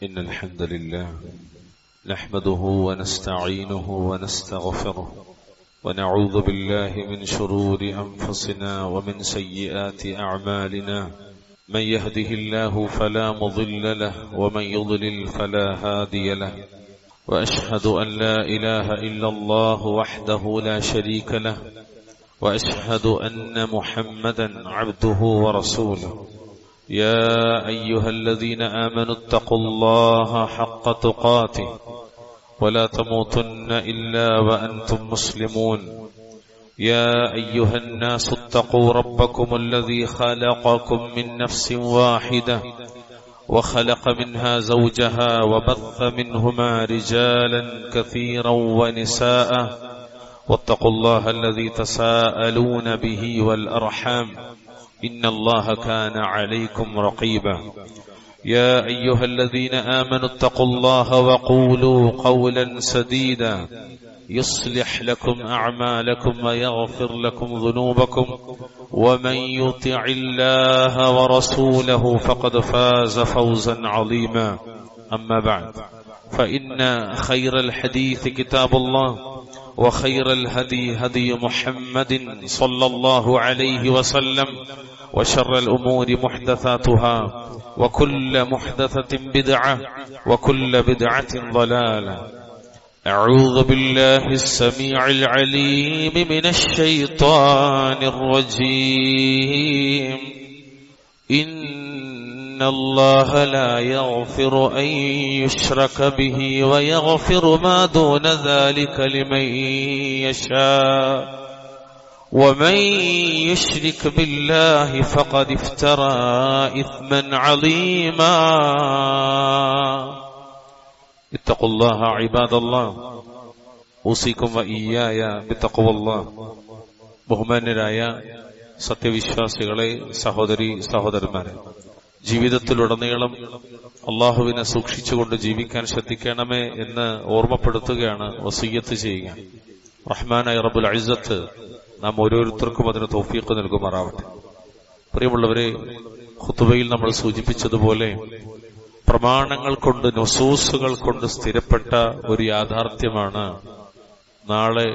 إن الحمد لله نحمده ونستعينه ونستغفره ونعوذ بالله من شرور أنفسنا ومن سيئات أعمالنا من يهده الله فلا مضل له ومن يضلل فلا هادي له وأشهد أن لا إله إلا الله وحده لا شريك له وأشهد أن محمدا عبده ورسوله يا أيها الذين آمنوا اتقوا الله حق تقاته ولا تموتن إلا وأنتم مسلمون يا أيها الناس اتقوا ربكم الذي خلقكم من نفس واحدة وخلق منها زوجها وبث منهما رجالا كثيرا ونساء واتقوا الله الذي تساءلون به والأرحام إن الله كان عليكم رقيبا يا أيها الذين آمنوا اتقوا الله وقولوا قولا سديدا يصلح لكم أعمالكم ويغفر لكم ذنوبكم ومن يطع الله ورسوله فقد فاز فوزا عظيما أما بعد فإن خير الحديث كتاب الله وخير الهدي هدي محمد صلى الله عليه وسلم وشر الأمور محدثاتها وكل محدثة بدعة وكل بدعة ضلالة أعوذ بالله السميع العليم من الشيطان الرجيم إن الله لا يغفر أن يشرك به ويغفر ما دون ذلك لمن يشاء ومن يشرك بالله فقد افترى إثما عظيما اتقوا الله عباد الله أوصيكم وإياي بتقوى الله. ബഹുമാന്യരായ സത്യവിശ്വാസികളെ, സഹോദരി സഹോദരന്മാരെ, ജീവിതത്തിലുടനീളം അള്ളാഹുവിനെ സൂക്ഷിച്ചുകൊണ്ട് ജീവിക്കാൻ ശ്രദ്ധിക്കണമേ എന്ന് ഓർമ്മപ്പെടുത്തുകയാണ്, വസിയ്യത്ത് ചെയ്യുക. റഹ്മാനായ റബ്ബുൽ ഇസ്സത്ത് നാം ഓരോരുത്തർക്കും അതിന് തൗഫീഖ് നൽകുമാറാവട്ടെ. പ്രിയമുള്ളവരെ, ഖുതുബയിൽ നമ്മൾ സൂചിപ്പിച്ചതുപോലെ പ്രമാണങ്ങൾ കൊണ്ട്, നുസൂസുകൾ കൊണ്ട് സ്ഥിരപ്പെട്ട ഒരു യാഥാർത്ഥ്യമാണ് നാളെ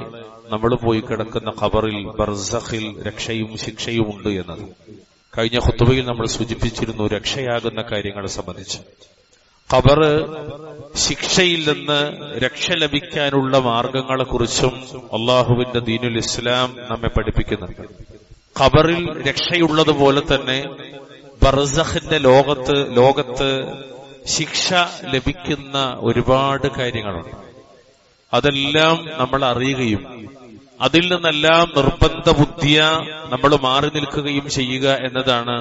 നമ്മൾ പോയി കിടക്കുന്ന ഖബറിൽ, ബർസഖിൽ രക്ഷയും ശിക്ഷയും ഉണ്ട് എന്നത്. കഴിഞ്ഞ ഖുതുബയിൽ നമ്മൾ സൂചിപ്പിച്ചിരുന്നു രക്ഷയാകുന്ന കാര്യങ്ങളെ സംബന്ധിച്ച്. ഖബർ ശിക്ഷയിൽ നിന്ന് രക്ഷ ലഭിക്കാനുള്ള മാർഗങ്ങളെ കുറിച്ചും അള്ളാഹുവിന്റെ ദീനുൽ ഇസ്ലാം നമ്മെ പഠിപ്പിക്കുന്നുണ്ട്. ഖബറിൽ രക്ഷയുള്ളതുപോലെ തന്നെ ബർസഖിന്റെ ലോകത്ത് ശിക്ഷ ലഭിക്കുന്ന ഒരുപാട് കാര്യങ്ങളുണ്ട്. അതെല്ലാം നമ്മൾ അറിയുകയും അതിൽ നിന്നെല്ലാം നിർബന്ധ ബുദ്ധിയ നമ്മൾ മാറി നിൽക്കുകയും ചെയ്യുക എന്നതാണ്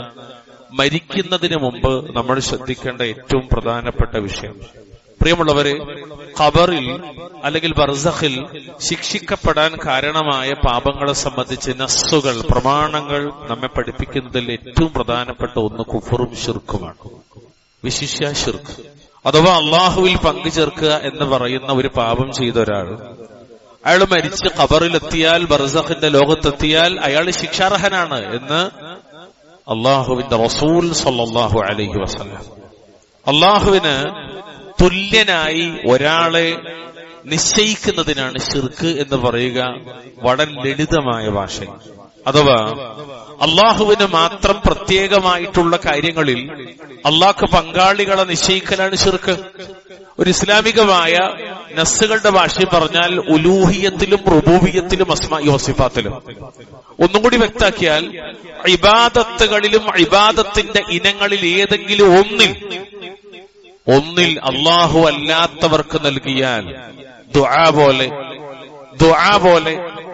മരിക്കുന്നതിന് മുമ്പ് നമ്മൾ ശ്രദ്ധിക്കേണ്ട ഏറ്റവും പ്രധാനപ്പെട്ട വിഷയം. പ്രിയമുള്ളവരെ, ഖബറിൽ അല്ലെങ്കിൽ ബർസഖിൽ ശിക്ഷിക്കപ്പെടാൻ കാരണമായ പാപങ്ങളെ സംബന്ധിച്ച് നസ്സുകൾ, പ്രമാണങ്ങൾ നമ്മെ പഠിപ്പിക്കുന്നതിൽ ഏറ്റവും പ്രധാനപ്പെട്ട ഒന്ന് കുഫറും ശിർക്കുമാണ്. വിശിഷ്യ ശിർക്ക് അഥവാ അള്ളാഹുവിൽ പങ്കുചേർക്കുക എന്ന് പറയുന്ന ഒരു പാപം ചെയ്ത ഒരാൾ, അയാൾ മരിച്ച് ഖബറിലെത്തിയാൽ, ബർസഖിന്റെ ലോകത്തെത്തിയാൽ അയാൾ ശിക്ഷാർഹനാണ് എന്ന് അള്ളാഹുവിന്റെ റസൂൽ സല്ലല്ലാഹു അലൈഹി വസല്ലം. അള്ളാഹുവിന് തുല്യനായി ഒരാളെ നിശ്ചയിക്കുന്നതിനാണ് ശിർക്ക് എന്ന് പറയുക വളരെ ലളിതമായ ഭാഷയിൽ. അഥവാ അള്ളാഹുവിന് മാത്രം പ്രത്യേകമായിട്ടുള്ള കാര്യങ്ങളിൽ അള്ളാഹ്ക്ക് പങ്കാളികളെ നിശ്ചയിക്കലാണ് ശിർക്ക്. ഒരു ഇസ്ലാമികമായ നസ്സുകളുടെ ഭാഷയിൽ പറഞ്ഞാൽ ഉലൂഹിയത്തിലും റുബൂബിയത്തിലും അസ്മാഇ വസിഫാത്തിലും. ഒന്നും കൂടി വ്യക്താക്കിയാൽ ഇബാദത്തുകളിലും ഇബാദത്തിന്റെ ഇനങ്ങളിൽ ഏതെങ്കിലും ഒന്നിൽ അള്ളാഹു അല്ലാത്തവർക്ക് നൽകിയാൽ ദുആ പോലെ,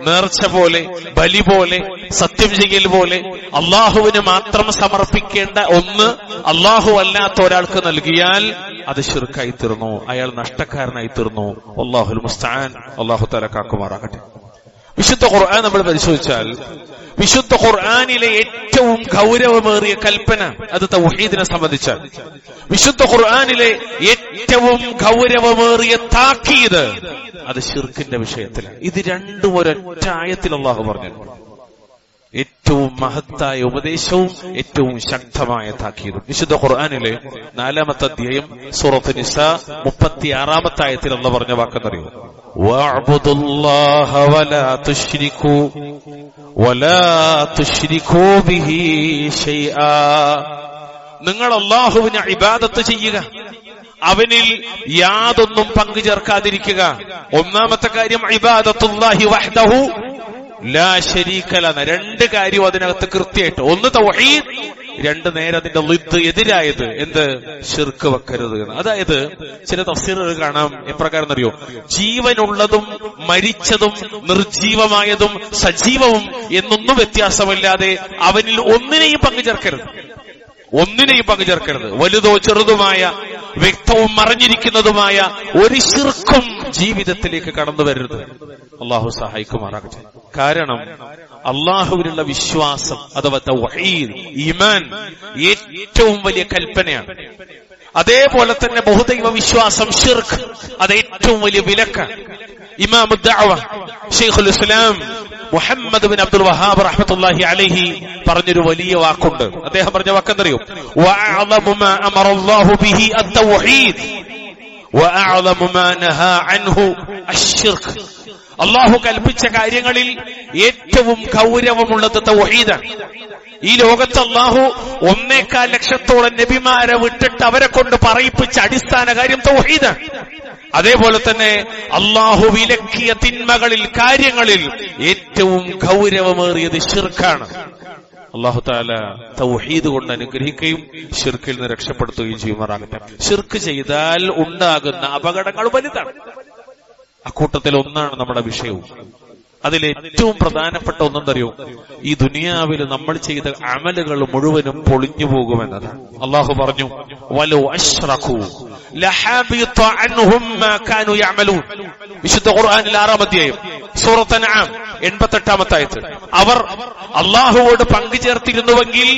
നേർച്ച പോലെ, ബലി പോലെ, സത്യം ചെയ്യൽ പോലെ അള്ളാഹുവിന് മാത്രം സമർപ്പിക്കേണ്ട ഒന്ന് അള്ളാഹു അല്ലാത്ത ഒരാൾക്ക് നൽകിയാൽ അത് ശിർക്കായി തീർന്നു, അയാൾ നഷ്ടക്കാരനായി തീർന്നു. അല്ലാഹുൽ മുസ്തആൻ. അല്ലാഹു തആല കാക്കുമാറാകട്ടെ. വിശുദ്ധ ഖുർആൻ നമ്മൾ പരിശോധിച്ചാൽ വിശുദ്ധ ഖുർആനിലെ ഏറ്റവും ഗൗരവമേറിയ കൽപ്പന അത് തൗഹീദിനെ സംബന്ധിച്ചാൽ, വിശുദ്ധ ഖുർആനിലെ ഏറ്റവും ഗൗരവമേറിയ താക്കീത് അത് ശിർക്കിന്റെ വിഷയത്തിലാണ്. ഇത് രണ്ടും ഒരൊറ്റ ആയത്തിൽ അല്ലാഹു പറഞ്ഞു. ഏറ്റവും മഹത്തായ ഉപദേശവും ഏറ്റവും ശക്തമായ താക്കീതും. വിശുദ്ധ ഖുർആനിലെ 4-ാമത്തെ അധ്യായം സൂറത്ത് നിസാ 36-ാമത്തെ ആയത്തിൽ അല്ലാഹു പറഞ്ഞ വാക്കെന്നറിയോ? വഅബ്ദുല്ലാഹ വലാ തുശ്രികൂ ബിഹി ശൈആ. നിങ്ങൾ അല്ലാഹുവിനെ ഇബാദത്ത് ചെയ്യുക, അവനിൽ യാതൊന്നും പങ്കു ചേർക്കാതിരിക്കുക. ഒന്നാമത്തെ കാര്യം ഇബാദത്തുല്ലാഹി വഹ്ദഹു ലാ ശരീക ലഹു. രണ്ട് കാര്യം അതിനകത്ത് കൃത്യമായിട്ട്. ഒന്ന് തൗഹീദ്, രണ്ട് നേരെ അതിന്റെ ളിദ് എതിരായത് എന്ത്? ശിർക്ക് വെക്കരുത് എന്ന്. അതായത് ചില തഫ്സീറുകൾ കാണാം എപ്രകാരം അറിയോ? ജീവനുള്ളതും മരിച്ചതും നിർജീവമായതും സജീവവും എന്നൊന്നും വ്യത്യാസമില്ലാതെ അവനിൽ ഒന്നിനെയും പങ്കു ചേർക്കരുത്. വലുതോ ചെറുതുമായ വ്യക്തവും മറഞ്ഞിരിക്കുന്നതുമായ ഒരു ശിർക്കും ജീവിതത്തിലേക്ക് കടന്നു വരരുത്. അള്ളാഹു സഹായിക്കുമാറാകട്ടെ. കാരണം അള്ളാഹുവിനുള്ള വിശ്വാസം അഥവാ തൗഹീദ്, ഈമാൻ ഏറ്റവും വലിയ കൽപ്പനയാണ്. അതേപോലെ തന്നെ ബഹുദൈവ വിശ്വാസം ശിർക്ക് അത് ഏറ്റവും വലിയ വിലക്കാണ്. ഇമാം ദഅവ ശൈഖുൽ ഇസ്ലാം മുഹമ്മദ് ബിൻ അബ്ദുൽ വഹാബ് റഹ്മത്തുള്ളാഹി അലൈഹി പറഞ്ഞൊരു വലിയ വാക്കുണ്ട്. അദ്ദേഹം പറഞ്ഞ വാക്കെന്തറിയോ? വഅഅലമു മാ അമറല്ലാഹു ബിഹി അത്തൗഹീദ് വഅഅലമു മാ നഹാ അൻഹു അശ്ശിർക്ക്. അല്ലാഹു കൽപ്പിച്ച കാര്യങ്ങളിൽ ഏറ്റവും ഗൗരവമുള്ളത് തൗഹീദാണ്. ഈ ലോകത്ത് അല്ലാഹു 1.25 ലക്ഷത്തോളം നബിമാരെ വിട്ടിട്ട് അവരെ കൊണ്ട് പറയിപ്പിച്ച അടിസ്ഥാന കാര്യം തൗഹീദാണ്. അതേപോലെ തന്നെ അല്ലാഹു വിലക്കിയ തിന്മകളിൽ, കാര്യങ്ങളിൽ ഏറ്റവും ഗൗരവമേറിയത് ശിർക്കാണ്. അല്ലാഹു തആല തൗഹീദ് കൊണ്ട് അനുഗ്രഹിക്കുകയും ശിർക്കിൽ നിന്ന് രക്ഷപ്പെടുത്തുകയും ചെയ്യുമാറാകട്ടെ. ശിർക്ക് ചെയ്താൽ ഉണ്ടാകുന്ന അപകടങ്ങൾ വലുതാണ്. അക്കൂട്ടത്തിൽ ഒന്നാണ് നമ്മുടെ വിഷയവും. അതിലേറ്റവും പ്രധാനപ്പെട്ട ഒന്നെന്തറിയോ? ഈ ദുനിയാവിൽ നമ്മൾ ചെയ്ത അമലുകൾ മുഴുവനും പൊളിഞ്ഞു പോകുമെന്നതാണ്. അല്ലാഹു പറഞ്ഞു, വലൗ അശ്റകൂ ലഹബിത അൻഹും മാ കാനൂ യഅമലൂൻ. വിശുദ്ധ ഖുർആനിൽ 6-ാം അധ്യായം സൂറത്ത് അൻആം 88-ാമത്തെ ആയത്ത്. അവർ അല്ലാഹുവോട് പങ്കു ചേർത്തിരുന്നുവെങ്കിൽ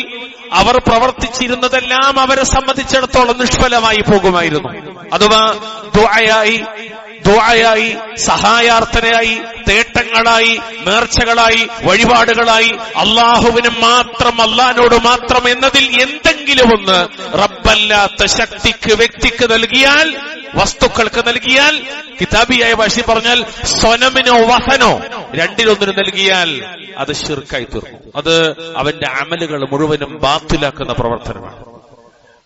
അവർ പ്രവർത്തിച്ചിരുന്നതെല്ലാം അവരെ സംബന്ധിച്ചിടത്തോളം നിഷ്ഫലമായി പോകുമായിരുന്നു. അഥവാ ദുആയായി, സഹായാർത്ഥനയായി, തേട്ടങ്ങളായി, നേർച്ചകളായി, വഴിപാടുകളായി, അള്ളാഹുവിന് മാത്രം, അള്ളാഹിനോട് മാത്രം എന്നതിൽ എന്തെങ്കിലും ഒന്ന് റബ്ബല്ലാത്ത ശക്തിക്ക്, വ്യക്തിക്ക് നൽകിയാൽ, വസ്തുക്കൾക്ക് നൽകിയാൽ, കിതാബിയായ ഭാഷയിൽ പറഞ്ഞാൽ സ്വനമിനോ വഹനോ രണ്ടിലൊന്നിനും നൽകിയാൽ അത് ശിർക്കായി തീർന്നു. അത് അവന്റെ അമലുകൾ മുഴുവനും ബാത്തിലാക്കുന്ന പ്രവർത്തനമാണ്.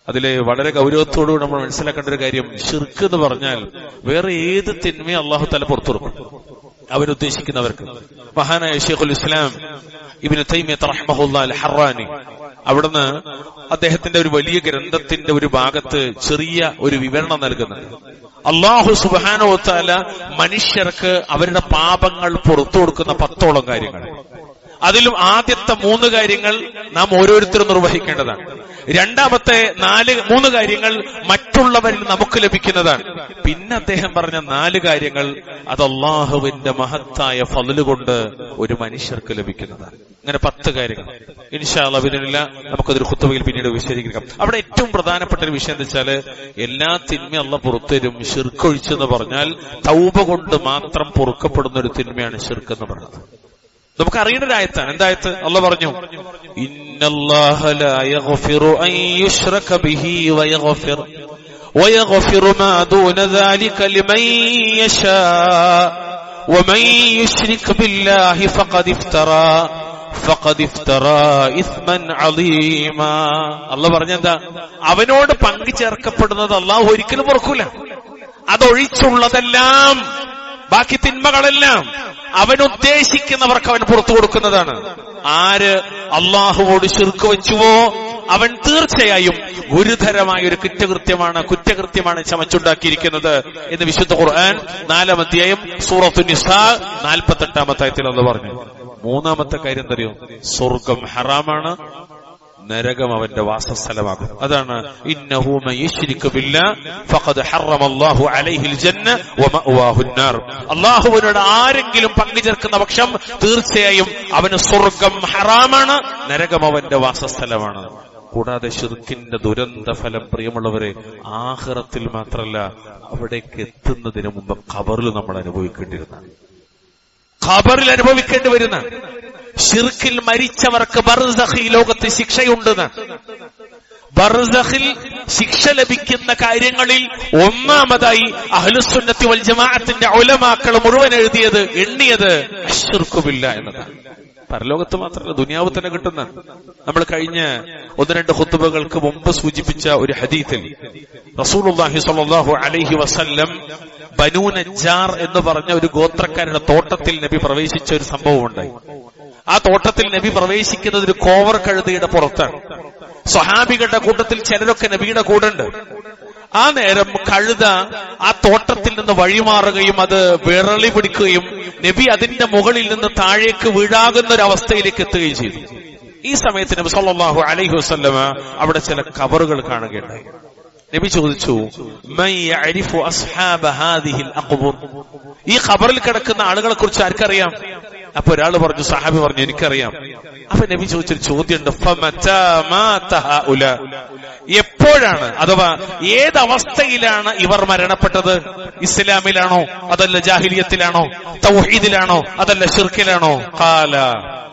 അതിലെ വളരെ ഗൗരവത്തോടുകൂടി നമ്മൾ മനസ്സിലാക്കേണ്ട ഒരു കാര്യം, ശിർക്ക് എന്ന് പറഞ്ഞാൽ വേറെ ഏത് തിന്മയും അല്ലാഹു തആല പുറത്തു കൊടുക്കും അവനുദ്ദേശിക്കുന്നവർക്ക്. മഹാനായ ശൈഖുൽ ഇസ്ലാം ഇബ്നു തൈമിയ്യ റഹ്മഹുല്ലാഹി അൽ ഹറാനി അവിടുന്ന് അദ്ദേഹത്തിന്റെ ഒരു വലിയ ഗ്രന്ഥത്തിന്റെ ഒരു ഭാഗത്ത് ചെറിയ ഒരു വിവരണം നൽകുന്നുണ്ട്. അല്ലാഹു സുബ്ഹാനഹു വ തആല മനുഷ്യർക്ക് അവരുടെ പാപങ്ങൾ പുറത്തു കൊടുക്കുന്ന 10ഓളം കാര്യങ്ങൾ. അതിലും ആദ്യത്തെ 3 കാര്യങ്ങൾ നാം ഓരോരുത്തരും നിർവഹിക്കേണ്ടതാണ്. രണ്ടാമത്തെ 3 കാര്യങ്ങൾ മറ്റുള്ളവരിൽ നമുക്ക് ലഭിക്കുന്നതാണ്. പിന്നെ അദ്ദേഹം പറഞ്ഞ 4 കാര്യങ്ങൾ അത് അല്ലാഹുവിന്റെ മഹത്തായ ഫള് കൊണ്ട് ഒരു മനുഷ്യർക്ക് ലഭിക്കുന്നതാണ്. അങ്ങനെ 10 കാര്യങ്ങൾ ഇൻഷാ അല്ലാഹ് ബിദിനില്ലാ നമുക്കതൊരു ഖുത്ബയിൽ പിന്നീട് വിശദീകരിക്കാം. അവിടെ ഏറ്റവും പ്രധാനപ്പെട്ട ഒരു വിഷയം എന്താ വെച്ചാൽ, എല്ലാ തിന്മയും അല്ലാഹ് പുറത്തുതരും. ശിർക്ക് ഒഴിച്ചെന്ന് പറഞ്ഞാൽ തൗബ കൊണ്ട് മാത്രം പൊറുക്കപ്പെടുന്ന ഒരു തിന്മയാണ് ശിർക്ക് എന്ന് പറയുന്നത്. നമുക്ക് അറിയേണ്ട ഒരു ആയത്താണ്. എന്തായത്ത്? അല്ലാഹ് പറഞ്ഞു, ഇന്നല്ലാഹ ലാ യഗ്ഫിറു അൻ യുശ്റക ബിഹി വയഗ്ഫിറു മാ ദൂന ദാലിക ലിമൻ യശാ വമൻ യുശ്രിക് ബില്ലാഹി ഫഖദ് ഇഫ്തറാ ഇസ്മൻ അളീമാ. അല്ലാഹ് പറഞ്ഞെന്താ? അവനോട് പങ്കു ചേർക്കപ്പെടുന്നത് അല്ലാഹു ഒരിക്കലും പൊറുക്കൂല. അതൊഴിച്ചുള്ളതെല്ലാം, ബാക്കി തിന്മകളെല്ലാം അവനുദ്ദേശിക്കുന്നവർക്ക് അവൻ പുറത്തു കൊടുക്കുന്നതാണ്. ആര് അള്ളാഹുവോട് ശിർക്ക് വെച്ചുവോ അവൻ തീർച്ചയായും ഗുരുതരമായ ഒരു കുറ്റകൃത്യമാണ് ചമച്ചുണ്ടാക്കിയിരിക്കുന്നത് എന്ന് വിശുദ്ധ ഖുർആൻ 4-ാം അധ്യായം സൂറത്തു നിസാ 48-ാമത്തെ ആയത്തിൽ അല്ലാഹു പറഞ്ഞു. 3-ാമത്തെ കാര്യം എന്തറിയോ? സ്വർഗം ഹറാമാണ്, നരകം അവന്റെ വാസസ്ഥലമാകും. അതാണ് ഇന്നഹു മൻ യുശ്രിക് ബില്ലാഹ് ഫഖദ് ഹറമല്ലാഹു അലൈഹിൽ ജന്ന വമഅവാഹുൻ നാർ. അല്ലാഹുവിനോട് ആരെങ്കിലും പങ്കു ചേർക്കുന്ന പക്ഷം തീർച്ചയായും അവന് സ്വർഗം ഹറാമാണ്, നരകം അവന്റെ വാസസ്ഥലമാണ്. കൂടാതെ ശിർക്കിന്റെ ദുരന്ത ഫലം പ്രിയമുള്ളവരെ ആഖിറത്തിൽ മാത്രമല്ല, അവിടേക്ക് എത്തുന്നതിന് മുമ്പ് ഖബറിൽ നമ്മൾ അനുഭവിക്കേണ്ടി വരുന്ന ഷിർക്കിൽ മരിച്ചവർക്ക് ബർസഖി ലോകത്ത് ശിക്ഷയുണ്ടെന്നാണ്. ബർസഖിൽ ശിക്ഷ ലഭിക്കുന്ന കാര്യങ്ങളിൽ ഒന്നാമതായി അഹ്ലുസുന്നത്തി വൽ ജമാഅത്തിന്റെ ഉലമാക്കൾ മുഴുവൻ എണ്ണിയത് അശ്ശിർക്കു ബില്ലാഹ് എന്നതാണ്. പരലോകത്ത് മാത്രമല്ല, ദുനിയാവ് തന്നെ കിട്ടുന്ന. നമ്മൾ കഴിഞ്ഞ 1-2 ഖുതുബകൾക്ക് മുമ്പ് സൂചിപ്പിച്ച ഒരു ഹദീസിൽ റസൂലുള്ളാഹി സ്വല്ലല്ലാഹു അലൈഹി വസല്ലം ബനൂ നജ്ജാർ എന്ന് പറഞ്ഞ ഒരു ഗോത്രക്കാരുടെ തോട്ടത്തിൽ നബി പ്രവേശിച്ച ഒരു സംഭവം ഉണ്ടായി. ആ തോട്ടത്തിൽ നബി പ്രവേശിക്കുന്നത് ഒരു കോവർ കഴുതയുടെ പുറത്താണ്. സ്വഹാബികളുടെ കൂട്ടത്തിൽ ചിലരൊക്കെ നബിയുടെ കൂടെ. ആ നേരം കഴുത ആ തോട്ടത്തിൽ നിന്ന് വഴിമാറുകയും അത് വിറളി പിടിക്കുകയും നബി അതിന്റെ മുകളിൽ നിന്ന് താഴേക്ക് വീഴാകുന്ന ഒരു അവസ്ഥയിലേക്ക് എത്തുകയും ചെയ്തു. ഈ സമയത്ത് നബി സല്ലല്ലാഹു അലൈഹി വസല്ലമ അവിടെ ചില ഖബറുകൾ കാണുകയുണ്ടായി. നബി ചോദിച്ചു, മൻ യഅരിഫു അസ്ഹാബ ഹാദിഹിൽ അഖ്ബർ, ഈ ഖബറിൽ കിടക്കുന്ന ആളുകളെ കുറിച്ച് ആർക്കറിയാം? അപ്പൊ ഒരാൾ പറഞ്ഞു, സഹാബി പറഞ്ഞു, എനിക്കറിയാം. അപ്പൊ നബി ചോദിച്ചൊരു ചോദ്യമുണ്ട്, ഫമതാ മാത ഹഉലാ, എപ്പോഴാണ് അഥവാ ഏതവസ്ഥയിലാണ് ഇവർ മരണപ്പെട്ടത്? ഇസ്ലാമിലാണോ അതല്ല ജാഹിലിയത്തിലാണോ? തൗഹീദിലാണോ അതല്ല ശിർക്കിലാണോ? ഖാല,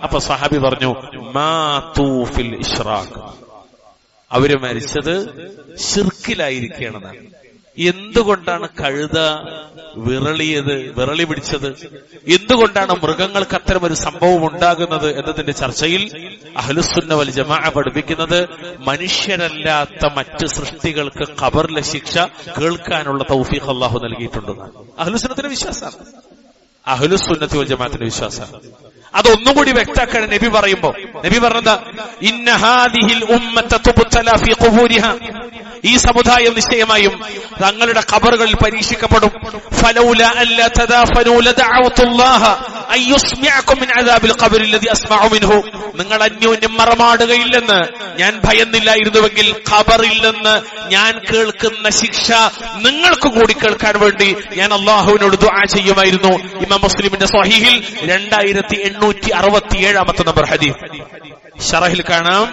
അപ്പൊ സഹാബി പറഞ്ഞു, മാതു ഫിൽ ഇശ്റാഖ്, അവര് മരിച്ചത് ശിർക്കിലായിരിക്കണമെന്നാണ്. എന്തുകൊണ്ടാണ് കഴുത വിറളി പിടിച്ചത്? എന്തുകൊണ്ടാണ് മൃഗങ്ങൾക്ക് അത്തരം ഒരു സംഭവം ഉണ്ടാകുന്നത് എന്നതിന്റെ ചർച്ചയിൽ അഹ്ലുസുന്ന വൽ ജമാഅ പഠിപ്പിക്കുന്നത് മനുഷ്യരല്ലാത്ത മറ്റ് സൃഷ്ടികൾക്ക് ഖബറിലെ ശിക്ഷ കേൾക്കാനുള്ള തൗഫീഖ് അല്ലാഹു നൽകിയിട്ടുണ്ടെന്നാണ് അഹ്ലുസുന്നത്തിന്റെ വിശ്വാസമാണ്. അഹ്ലുസുന്നത്തി വൽ ജമാഅത്തിന്റെ വിശ്വാസമാണ്. അതൊന്നും കൂടി വ്യക്താക്കാൻ നബി പറയുമ്പോ നബി പറഞ്ഞത്, ഇന്ന ഹാദിഹിൽ ഉമ്മത തുബ്തല ഫീ ഖുബൂരിഹാ, ഈ സമുദായം നിശ്ചയമായും തങ്ങളുടെ ഖബറുകളിൽ പരീക്ഷിക്കപ്പെടും. ഫലൗലാ അല്ലാ തദാഫനൂ ലദഅവതുല്ലാഹ അൻ യുസ്മിഅകും മിൻ അദാബിൽ ഖബറി അല്ലദി അസ്മഉ മിൻഹു, നിങ്ങൾ അന്യോന്യം മറമാടുകയില്ലെന്ന് ഞാൻ ഭയന്നില്ലായിരുന്നുവെങ്കിൽ ഖബറിൽ നിന്ന് ഞാൻ കേൾക്കുന്ന ശിക്ഷ നിങ്ങൾക്ക് കൂടി കേൾക്കാൻ വേണ്ടി ഞാൻ അല്ലാഹുവിനോട് ദുആ ചെയ്യുമായിരുന്നു. ഇമാം മുസ്ലിമിന്റെ സ്വഹീഹിൽ 2867 നമ്പർ ഹദീസ്. ശറഹിൽ കാണാം,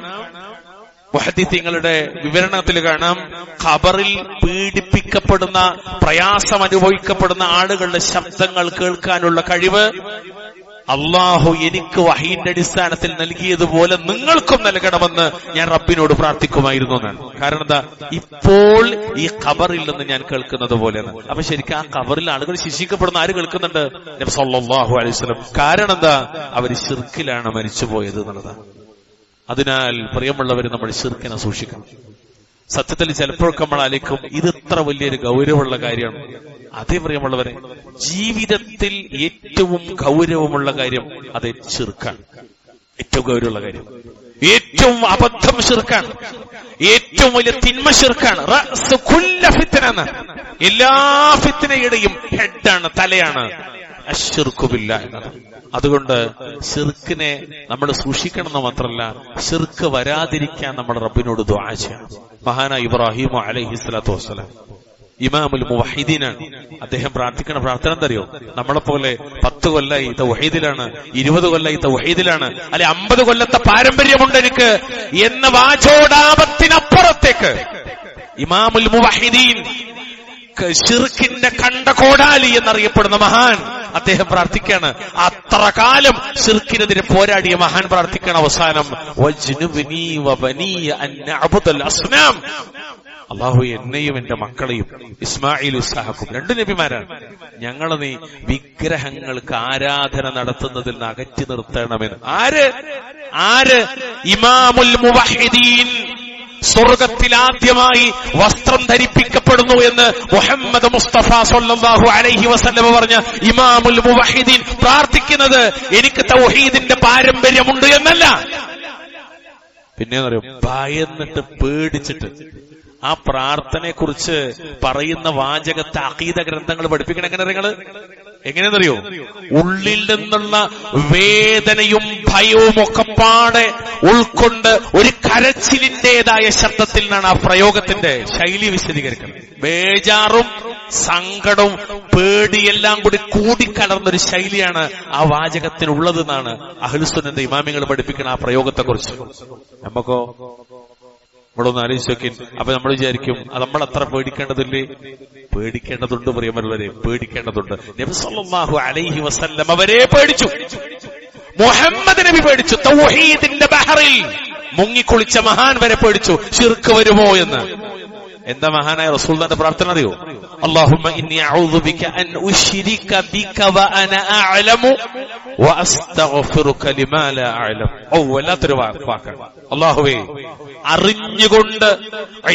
മുഹദ്ദിഥീങ്ങളുടെ വിവരണത്തിൽ കാണാം, ഖബറിൽ പീഡിപ്പിക്കപ്പെടുന്ന, പ്രയാസം അനുഭവിക്കപ്പെടുന്ന ആളുകളുടെ ശബ്ദങ്ങൾ കേൾക്കാനുള്ള കഴിവ് അള്ളാഹു എനിക്ക് വഹീന്റെ അടിസ്ഥാനത്തിൽ നൽകിയതുപോലെ നിങ്ങൾക്കും നൽകണമെന്ന് ഞാൻ റബ്ബിനോട് പ്രാർത്ഥിക്കുമായിരുന്നു എന്നാണ്. കാരണം എന്താ? ഇപ്പോൾ ഈ ഖബറിൽ നിന്ന് ഞാൻ കേൾക്കുന്നത് പോലെയാണ്. അപ്പൊ ശരിക്കും ആ ഖബറിൽ ആളുകൾ ശിക്ഷിക്കപ്പെടുന്ന ആര് കേൾക്കുന്നുണ്ട്? നബി സല്ലല്ലാഹു അലൈഹി വസല്ലം. കാരണം എന്താ? അവര് ശിർക്കിലാണ് മരിച്ചുപോയത് എന്നുള്ളതാണ്. അതിനാൽ പ്രിയമുള്ളവർ, നമ്മൾ ശിർക്കിനെ സൂക്ഷിക്കണം. സത്യത്തിൽ ചിലപ്പോഴൊക്കെ നമ്മൾ ആലോചിക്കും, ഇത് ഇത്ര വലിയൊരു ഗൗരവമുള്ള കാര്യമാണ്. അതേ പ്രിയമുള്ളവരെ, ജീവിതത്തിൽ ഏറ്റവും ഗൗരവമുള്ള കാര്യം അത് ശിർക്കാണ്. ഏറ്റവും ഗൗരവമുള്ള കാര്യം, ഏറ്റവും അബദ്ധം ശിർക്കാണ്, ഏറ്റവും വലിയ തിന്മ ശിർക്കാണ്. റഅ്സു കുല്ല ഫിത്ന, എല്ലാ ഫിത്നയുടെയും ഹെഡാണ്, തലയാണ് അശ്ശിർക്കു ബില്ലാഹ് എന്നത്. അതുകൊണ്ട് ശിർക്കിനെ നമ്മൾ സൂക്ഷിക്കണമെന്ന് മാത്രമല്ല, ശിർക്ക് വരാതിരിക്കാൻ നമ്മൾ റബ്ബിനോട് ദുആ ചെയ്യണം. മഹാനായ ഇബ്രാഹിം അലൈഹിസ്സലാത്തു വസ്സലാം ഇമാമുൽ മുവഹിദീനാണ്. അദ്ദേഹം പ്രാർത്ഥിക്കുന്ന പ്രാർത്ഥന എന്തറിയോ? നമ്മളെപ്പോലെ 10 കൊല്ലായി തൗഹീദിലാണ്, 20 കൊല്ലായി തൗഹീദിലാണ്, അല്ലെ 50 കൊല്ലത്തെ പാരമ്പര്യമുണ്ട് എനിക്ക് എന്ന വാചോടാപത്തിനപ്പുറത്തേക്ക് ഇമാമുൽ മുവഹിദീൻ, ശിർക്കിന്റെ കണ്ടകോടാലി എന്നറിയപ്പെടുന്ന മഹാൻ, അദ്ദേഹം പ്രാർത്ഥിക്കാണ്. അത്ര കാലം ശിർക്കിനെതിരെ പോരാടിയ മഹാൻ പ്രാർത്ഥിക്കണം അവസാനം, വജ്നുബ്നി വബനിയ അൻ നഅബുദൽ അസ്നാം, അല്ലാഹു എന്നെയും എന്റെ മക്കളെയും ഇസ്മായിൽ ഇസ്ഹാഖും 2 നബിമാരാണ്, ഞങ്ങളെ നീ വിഗ്രഹങ്ങൾക്ക് ആരാധന നടത്തുന്നതിൽ നിന്ന് അകറ്റി നിർത്തണമെന്ന്. ആര്? ഇമാമുൽ മുവഹിദീൻ. സ്വർഗത്തിൽ ആദ്യമായി വസ്ത്രം ധരിപ്പിക്കപ്പെടുന്നു എന്ന് മുഹമ്മദ് മുസ്തഫ സ്വല്ലല്ലാഹു അലൈഹി വസല്ലം പറഞ്ഞ ഇമാമുൽ മുവഹിദീൻ പ്രാർത്ഥിക്കുന്നത് എനിക്ക് തൗഹീദിന്റെ പാരമ്പര്യമുണ്ട് എന്നല്ല, പിന്നെ ഭയന്നിട്ട് പേടിച്ചിട്ട്. ആ പ്രാർത്ഥനയെ കുറിച്ച് പറയുന്ന വാചകത്തെ അഖീദ ഗ്രന്ഥങ്ങൾ പഠിപ്പിക്കണം. എങ്ങനെയെന്നറിയോ? ഉള്ളിൽ നിന്നുള്ള വേദനയും ഭയവും ഒക്കെ പാടെ ഉൾക്കൊണ്ട് ഒരു കരച്ചിലിന്റേതായ ശബ്ദത്തിൽ നിന്നാണ് ആ പ്രയോഗത്തിന്റെ ശൈലി വിശദീകരിക്കുന്നത്. ബേജാറും സങ്കടവും പേടിയെല്ലാം കൂടി കൂടിക്കലർന്നൊരു ശൈലിയാണ് ആ വാചകത്തിനുള്ളതെന്നാണ് അഹ്ലുസുന്നത്തെ ഇമാമികൾ പഠിപ്പിക്കുന്ന ആ പ്രയോഗത്തെക്കുറിച്ച്. നമുക്കോ നമ്മളൊന്ന് ആലോചിച്ച് നോക്കി. അപ്പൊ നമ്മൾ വിചാരിക്കും, അത് നമ്മൾ അത്ര പേടിക്കേണ്ടതില്ലേ? പേടിക്കേണ്ടതുണ്ട് പ്രിയമുള്ളവരെ, പേടിക്കേണ്ടതുണ്ട്. നബി സല്ലല്ലാഹു അലൈഹി വസല്ലം അവരെ പേടിച്ചു. മുഹമ്മദ് നബി പേടിച്ചു. തൗഹീദിന്റെ ബഹറിൽ മുങ്ങിക്കുളിച്ച മഹാൻ വരെ പേടിച്ചു ശിർക്ക് വരുമോ എന്ന്. എന്താ മഹാനായ റസൂലുള്ളാഹിന്റെ പ്രാർത്ഥന അറിയോ? അല്ലാഹുമ്മ ഇന്നി അഊദു ബിക അൻ ഉശ്രിക ബിക വ അന അഅലമു വ അസ്തഗ്ഫിറുക ലിമാ ലാ അഅലം. വല്ലാത്തൊരു വാക്കാണ്. അല്ലാഹുവേ, അറിഞ്ഞുകൊണ്ട്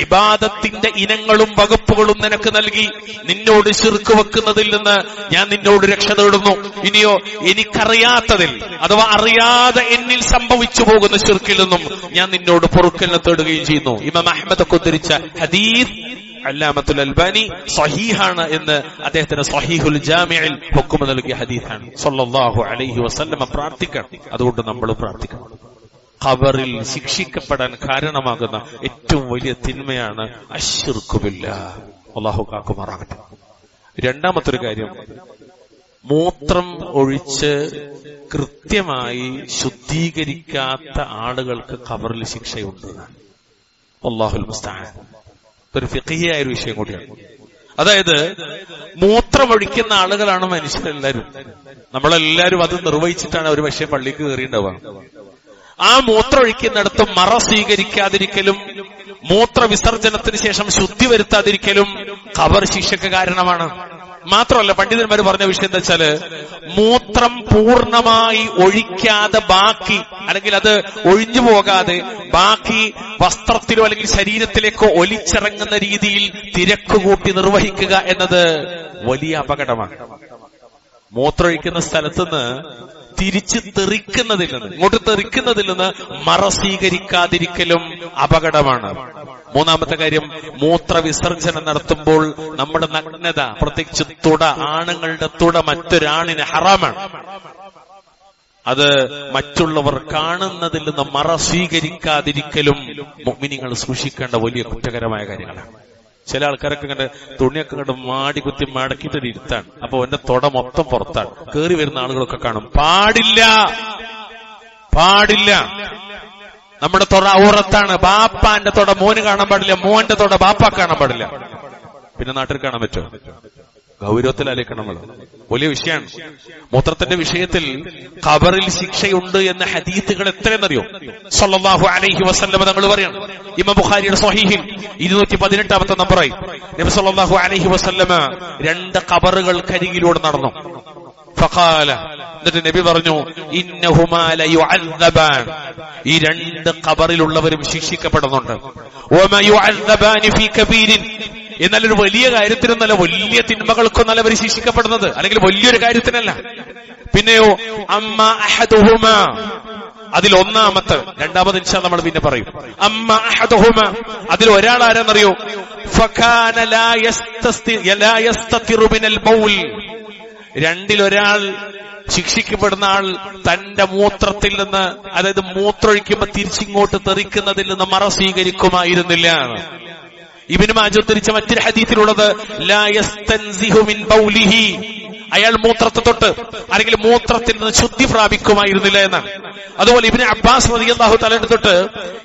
ഇബാദത്തിന്റെ ഇനങ്ങളും വകുപ്പുകളും നിനക്ക് നൽകി നിന്നോട് ശിർക്ക് വെക്കുന്നതിൽ നിന്ന് ഞാൻ നിന്നോട് രക്ഷ തേടുന്നു. ഇനിയോ എനിക്കറിയാത്തതിൽ അഥവാ അറിയാതെ എന്നിൽ സംഭവിച്ചു പോകുന്ന ശിർക്കിൽ നിന്നും ഞാൻ നിന്നോട് പൊറുക്കലിനെ തേടുകയും ചെയ്യുന്നു. ഇമാം അഹ്മദ് ഉദ്ധരിച്ച ഹദീസ് അല്ലാമത്തുൽ അൽബാനി സഹീഹാണ് എന്ന് അദ്ദേഹത്തിന് സഹീഹുൽ ജാമിഇൽ ഹുക്മ നൽകിയ ഹദീസാണ്. സല്ലല്ലാഹു അലൈഹി വസല്ലം പ്രാർത്ഥിക്കണം. അതുകൊണ്ട് നമ്മൾ പ്രാർത്ഥിക്കണം. ഖബറിൽ ശിക്ഷിക്കപ്പെടാൻ കാരണമാകുന്ന ഏറ്റവും വലിയ തിന്മയാണ് അശ്ശിർക്കു ബില്ലാഹ്. അല്ലാഹു കാക്കുമാറാകട്ടെ. രണ്ടാമത്തൊരു കാര്യം, മൂത്രം ഒഴിച്ച് കൃത്യമായി ശുദ്ധീകരിക്കാത്ത ആളുകൾക്ക് ഖബറിൽ ശിക്ഷയുണ്ട്. അല്ലാഹുൽ മുസ്തആൻ. ഒരു ഫിഖഹിയായ ഒരു വിഷയം കൂടിയാണ്. അതായത് മൂത്രമൊഴിക്കുന്ന ആളുകളാണ് മനുഷ്യരെല്ലാരും. നമ്മളെല്ലാരും അത് നിർവഹിച്ചിട്ടാണ് ഒരു പക്ഷേ പള്ളിക്ക് കയറിയിട്ടുണ്ടാവുക. ആ മൂത്രമൊഴിക്കുന്നിടത്ത് മറ സ്വീകരിക്കാതിരിക്കലും മൂത്രവിസർജനത്തിന് ശേഷം ശുദ്ധി വരുത്താതിരിക്കലും ഖബർ ശിക്ഷയ്ക്ക് കാരണമാണ്. മാത്രമല്ല, പണ്ഡിതന്മാർ പറഞ്ഞ വിഷയം എന്താ വെച്ചാല്, മൂത്രം പൂർണ്ണമായി ഒഴിക്കാതെ ബാക്കി, അല്ലെങ്കിൽ അത് ഒഴിഞ്ഞു പോകാതെ ബാക്കി വസ്ത്രത്തിലോ അല്ലെങ്കിൽ ശരീരത്തിലേക്കോ ഒലിച്ചിറങ്ങുന്ന രീതിയിൽ തിരക്കുകൂട്ടി നിർവഹിക്കുക എന്നത് വലിയ അപകടമാണ്. മൂത്രമൊഴിക്കുന്ന സ്ഥലത്തുനിന്ന് തിരിച്ച് തെറിക്കുന്നതിൽ നിന്ന്, ഇങ്ങോട്ട് തെറിക്കുന്നതിൽ നിന്ന് മറ സ്വീകരിക്കാതിരിക്കലും അപകടമാണ്. മൂന്നാമത്തെ കാര്യം, മൂത്രവിസർജനം നടത്തുമ്പോൾ നമ്മുടെ നഗ്നത, പ്രത്യേകിച്ച് തുട, ആണുങ്ങളുടെ തുട മറ്റൊരാണിന് ഹറാമാണ്. അത് മറ്റുള്ളവർ കാണുന്നതിൽ നിന്ന് മറ സ്വീകരിക്കാതിരിക്കലും മുഅ്മിനീങ്ങൾ സൂക്ഷിക്കേണ്ട വലിയ കുറ്റകരമായ കാര്യങ്ങളാണ്. ചില ആൾക്കാരൊക്കെ കണ്ട് തുണിയൊക്കെ കണ്ട് മാടി കുത്തി മടക്കിയിട്ട് ഇരുത്താണ്. അപ്പൊ എന്റെ തൊട മൊത്തം പുറത്താണ്. കേറി വരുന്ന ആളുകളൊക്കെ കാണും. പാടില്ല, പാടില്ല. നമ്മുടെ തൊട ഔറത്താണ്. ബാപ്പാന്റെ തൊട മോന് കാണാൻ പാടില്ല, മോന്റെ തൊട ബാപ്പ കാണാൻ പാടില്ല. പിന്നെ നാട്ടിൽ കാണാൻ പറ്റുമോ? ഗൗരവത്തിലാലേക്കണം നമ്മൾ. വലിയ വിഷയമാണ്. മൂത്രത്തിന്റെ വിഷയത്തിൽ ഖബറിൽ ശിക്ഷയുണ്ട് എന്ന ഹദീസുകൾ എത്രയെന്നറിയോ? സല്ലല്ലാഹു അലൈഹി വസല്ലം തങ്ങൾ പറയാണ്. ഇമാം ബുഖാരിയുടെ സ്വഹീഹിൽ 218 നമ്പറായി നബി സല്ലല്ലാഹു അലൈഹി വസല്ലം 2 ഖബറുകൾക്കരികിലൂടെ നടന്നു. ഫഖാല, എന്നിട്ട് നബി പറഞ്ഞു, ഇന്നഹുമാ ലയുഅദ്ദബാൻ, ഈ 2 ഖബറിലുള്ളവരും ശിക്ഷിക്കപ്പെടുന്നുണ്ട്. വമാ യുഅദ്ദബാനി ഫീ കബീരിൻ, എന്നാൽ ഒരു വലിയ കാര്യത്തിനൊന്നല്ല, വലിയ തിന്മകൾക്കൊന്നല്ല അവർ ശിക്ഷിക്കപ്പെടുന്നത്, അല്ലെങ്കിൽ വലിയൊരു കാര്യത്തിനല്ല. പിന്നെയോ അമ്മ അഹദുഹുമാ, അതിൽ ഒന്നാമത്തെ, രണ്ടാമത് ഇൻഷാ അല്ലാഹ് നമ്മൾ പിന്നെ പറയും. അമ്മ അഹദുഹുമാ, അതിൽ ഒരാൾ ആരെന്നറിയോ? ഫകാന ലാ യസ്തതിറു മിനൽ ബൗൽ, രണ്ടിലൊരാൾ, ശിക്ഷിക്കപ്പെടുന്ന ആൾ തന്റെ മൂത്രത്തിൽ നിന്ന്, അതായത് മൂത്രമൊഴിക്കുമ്പോ തിരിച്ചിങ്ങോട്ട് തെറിക്കുന്നതിൽ നിന്ന് മറ സ്വീകരിക്കുമായിരുന്നില്ല. ഇബ്നു മാജ ഉദ്ധരിച്ച മറ്റൊരു ഹദീസിലുള്ളത് ലാ യസ്തൻസിഹു മിൻ ബൗലിഹി, അയാൾ മൂത്രത്തെ തൊട്ട് അല്ലെങ്കിൽ മൂത്രത്തിൽ നിന്ന് ശുദ്ധി പ്രാപിക്കുമായിരുന്നില്ല എന്നാണ്. അതുപോലെ ഇബ്നു അബ്ബാസ് റളിയല്ലാഹു തആല തൊട്ട്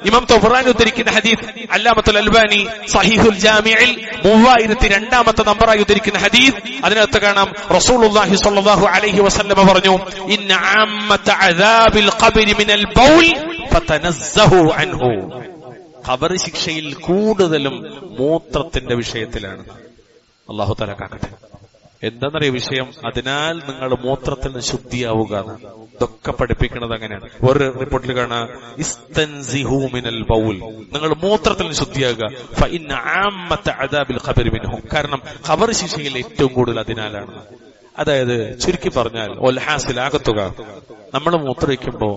ഇമാം തബറാനി ഉദ്ധരിക്കുന്ന ഹദീസ് അല്ലാമത്തുൽ അൽബാനി സഹീഹുൽ ജാമിഇൽ 3002 നമ്പറായി ഉദ്ധരിക്കുന്ന ഹദീസ്, അതിനകത്ത് കാണാം റസൂലുള്ളാഹി സ്വല്ലല്ലാഹു അലൈഹി വസല്ലം പറഞ്ഞു, ഇന്ന അമ്മത അദാബിൽ ഖബ്രി മിനൽ ബൗൽ ഫതനസ്സഹു അൻഹു, ഖബർ ശിക്ഷയിൽ കൂടുതലും മൂത്രത്തിന്റെ വിഷയത്തിലാണ്. അല്ലാഹു തആല കാക്കട്ടെ. എന്താന്നറിയ വിഷയം? അതിനാൽ നിങ്ങൾ മൂത്രത്തിൽ നിന്ന് ശുദ്ധിയാവുക. ഇതൊക്കെ പഠിപ്പിക്കുന്നത് അങ്ങനെയാണ്. ഒരു റിപ്പോർട്ടിൽ കാണാം, ഇസ്തൻസിഹു മിനൽ ബൗൽ, നിങ്ങൾ മൂത്രത്തിൽ നിന്ന് ശുദ്ധിയാകുക. ഫഇന്ന അമ്മത അദാബിൽ ഖബ്രി മിൻഹു, കാരണം ഖബർ ശിക്ഷയിൽ ഏറ്റവും കൂടുതൽ അതിനാലാണ്. അതായത് ചുരുക്കി പറഞ്ഞാൽ ഒൽഹാസിലാകത്തുക, നമ്മൾ മൂത്രമൊഴിക്കുമ്പോ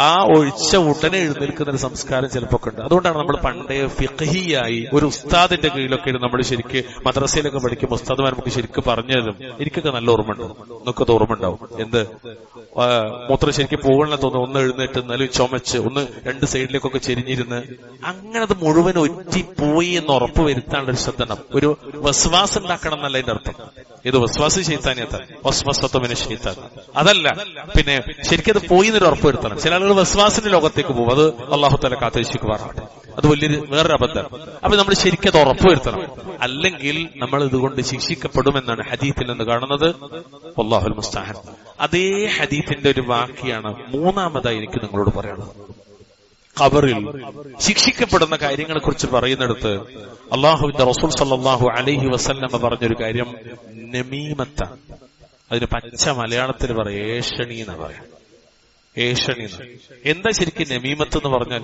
ആ ഒഴിച്ച ഉടനെ എഴുന്നേൽക്കുന്ന ഒരു സംസ്കാരം ചിലപ്പോ ഉണ്ട്. അതുകൊണ്ടാണ് നമ്മൾ പണ്ടേ ഫിഖഹിയായി ഒരു ഉസ്താദിന്റെ കീഴിലൊക്കെ നമ്മൾ ശരിക്ക് മദ്രസയിലൊക്കെ പഠിക്കുമ്പോൾ ഉസ്താദ്മാർ നമുക്ക് ശരിക്കും പറഞ്ഞതും എനിക്കൊക്കെ നല്ല ഓർമ്മ ഉണ്ടാവും. നിങ്ങൾക്കത് ഓർമ്മ ഉണ്ടാവും. എന്ത് മൂത്രം ശരിക്കും പോകണമെന്ന് തോന്നുന്നു, ഒന്ന് എഴുന്നേറ്റ് എന്നാലും ചുമച്ച് ഒന്ന് 2 സൈഡിലേക്കൊക്കെ ചെരിഞ്ഞിരുന്ന് അങ്ങനെ അത് മുഴുവൻ ഒറ്റിപ്പോയി എന്ന് ഉറപ്പ് വരുത്താനുള്ള ഒരു ശ്രദ്ധ. ഒരു വസ്വാസം ഉണ്ടാക്കണം എന്നല്ല അതിന്റെ അർത്ഥം. ഇത് വസ്വാസ് ശൈത്താനിയത്താണ്, വസ്വസ്വത്വമിനെ ശൈത്താൻ അതല്ല. പിന്നെ ശരിക്കും അത് പോയി എന്നൊരു ഉറപ്പ് വരുത്തണം. ചില ആളുകൾ വസ്വാസിന്റെ ലോകത്തേക്ക് പോകും. അത് അല്ലാഹു തആല കാത്തുരക്ഷിക്കുമാറാകട്ടെ. അത് വേറൊരു അബദ്ധം. അപ്പൊ നമ്മൾ ശരിക്കും അത് ഉറപ്പുവരുത്തണം, അല്ലെങ്കിൽ നമ്മൾ ഇതുകൊണ്ട് ശിക്ഷിക്കപ്പെടുമെന്നാണ് ഹദീത്തിൽ നിന്ന് കാണുന്നത്. വല്ലാഹുൽ മുസ്തഅൻ. അതേ ഹദീത്തിന്റെ ഒരു വാക്യാണ് മൂന്നാമതായി എനിക്ക് നിങ്ങളോട് പറയാനുള്ളത്. ഖബറിൽ ശിക്ഷിക്കപ്പെടുന്ന കാര്യങ്ങളെ കുറിച്ച് പറയുന്നിടത്ത് അള്ളാഹുവിന്റെ റസൂൽ സല്ലല്ലാഹു അലൈഹി വസല്ലം പറഞ്ഞൊരു കാര്യം നമീമത്ത. അതിന് പച്ച മലയാളത്തിൽ പറയാം ഏഷണി എന്ന് പറയാം. ഏഷണി എന്താ ശരിക്കും നമീമത്ത് എന്ന് പറഞ്ഞാൽ?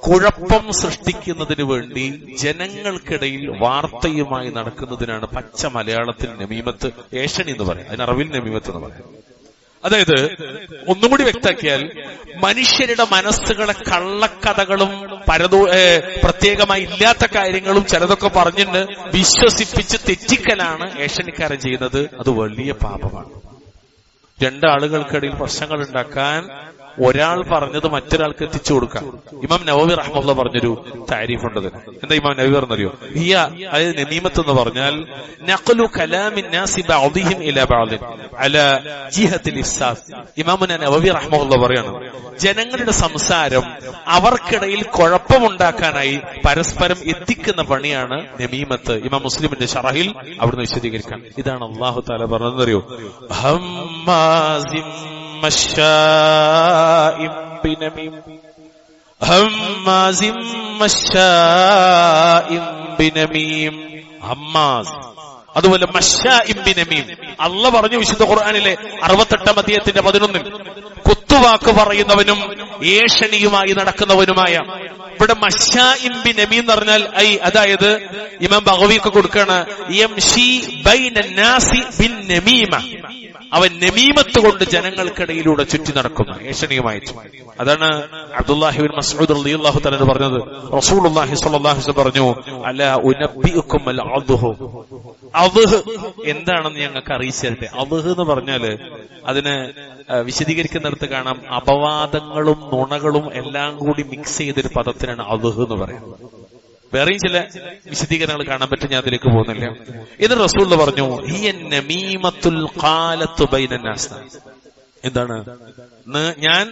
കുഴപ്പം സൃഷ്ടിക്കുന്നതിന് വേണ്ടി ജനങ്ങൾക്കിടയിൽ വാർത്തയുമായി നടക്കുന്നതിനാണ് പച്ച മലയാളത്തിൽ നമീമത്ത്, ഏഷണി എന്ന് പറയാം. അതിന് അറബിൽ നമീമത്ത് എന്ന് പറയാം. അതായത് ഒന്നുകൂടി വ്യക്തമാക്കിയാൽ, മനുഷ്യരുടെ മനസ്സുകളെ കള്ളക്കഥകളും പ്രത്യേകമായി ഇല്ലാത്ത കാര്യങ്ങളും ചിലതൊക്കെ പറഞ്ഞിട്ട് വിശ്വസിപ്പിച്ച് തെറ്റിക്കലാണ് ഏഷണിക്കാരൻ ചെയ്യുന്നത്. അത് വലിയ പാപമാണ്. രണ്ടാളുകൾക്കിടയിൽ പ്രശ്നങ്ങൾ ഉണ്ടാക്കാൻ ഒരാൾ പറഞ്ഞത് മറ്റൊരാൾക്ക് എത്തിച്ചു കൊടുക്കാം. ഇമാം നവവി റഹ്മത്തുള്ളാഹി പറഞ്ഞൊരു താരീഫുണ്ട്. എന്താ ഇമാം നവവി പറഞ്ഞറിയോ? ഹിയ, അതായത് നമീമത്ത് എന്ന് പറഞ്ഞാൽ നഖ്ലു കലാമിൻ നാസി ബഅദിഹിം ഇലാ ബഅദിൻ അലാ ജിഹത്തിൽ ഇഫ്സാദ്. ഇമാം നവവി റഹ്മത്തുള്ളാഹി പറയാണ്, ജനങ്ങളുടെ സംസാരം അവർക്കിടയിൽ കുഴപ്പമുണ്ടാക്കാനായി പരസ്പരം എത്തിക്കുന്ന പണിയാണ് നമീമത്ത്. ഇമാം മുസ്ലിമിന്റെ ശറഹിൽ അവിടുന്ന് വിശദീകരിക്കാം. ഇതാണ് അല്ലാഹു തആല പറഞ്ഞതെന്നറിയോ? ഹമ്മാസിം മശാഇം ബിനമീം ഹമ്മാസിം മശാഇം ബിനമീം. ഹമ്മാസ്, അതുപോലെ മശാഇം ബിനമീം. അല്ലാഹ് പറഞ്ഞു വിശുദ്ധ ഖുർആനിലെ 68 അധ്യായത്തിന്റെ 11 കുത്തുവാക്ക് പറയുന്നവനും ഏഷണിയുമായി നടക്കുന്നവനുമായ. ഇവിടെ മശാഇം ബിനമീം എന്ന് പറഞ്ഞാൽ അതായത് ഇമാം ബഗവിക്ക് കൊടുക്കാണ് യംശി ബൈനൻ നാസി ബിൻ നമീമ. അവൻ നമീമത്ത് കൊണ്ട് ജനങ്ങൾക്കിടയിലൂടെ ചുറ്റി നടക്കുന്ന ഏഷണിയുമായിട്ട്. അതാണ് അബ്ദുല്ലാഹി ഇബ്നു മസ്ഊദ് റളിയല്ലാഹു തആല പറഞ്ഞത്. റസൂലുള്ളാഹി സ്വല്ലല്ലാഹു അലൈഹി വസല്ലം പറഞ്ഞു, അലാ ഉനബ്ബിഉകും അൽ അദ്ഹു. അദ്ഹ് എന്താണെന്ന് ഞങ്ങൾക്ക് അറിയിച്ചു തരട്ടെ. അദ്ഹ് എന്ന് പറഞ്ഞാല് അതിന് വിശദീകരിക്കുന്നിടത്ത് കാണാം, അപവാദങ്ങളും നുണകളും എല്ലാം കൂടി മിക്സ് ചെയ്തൊരു പദത്തിനാണ് അദ്ഹ് എന്ന് പറയുന്നത്. വേറെയും ചില വിശദീകരണങ്ങൾ കാണാൻ പറ്റും, ഞാൻ അതിലേക്ക് പോകുന്നില്ല. ഇത് റസൂൽ പറഞ്ഞു, ഹിയ നമീമത്തുൽ ഖാലത്തു ബൈനൻ നാസ്. എന്താണ്? ഞാൻ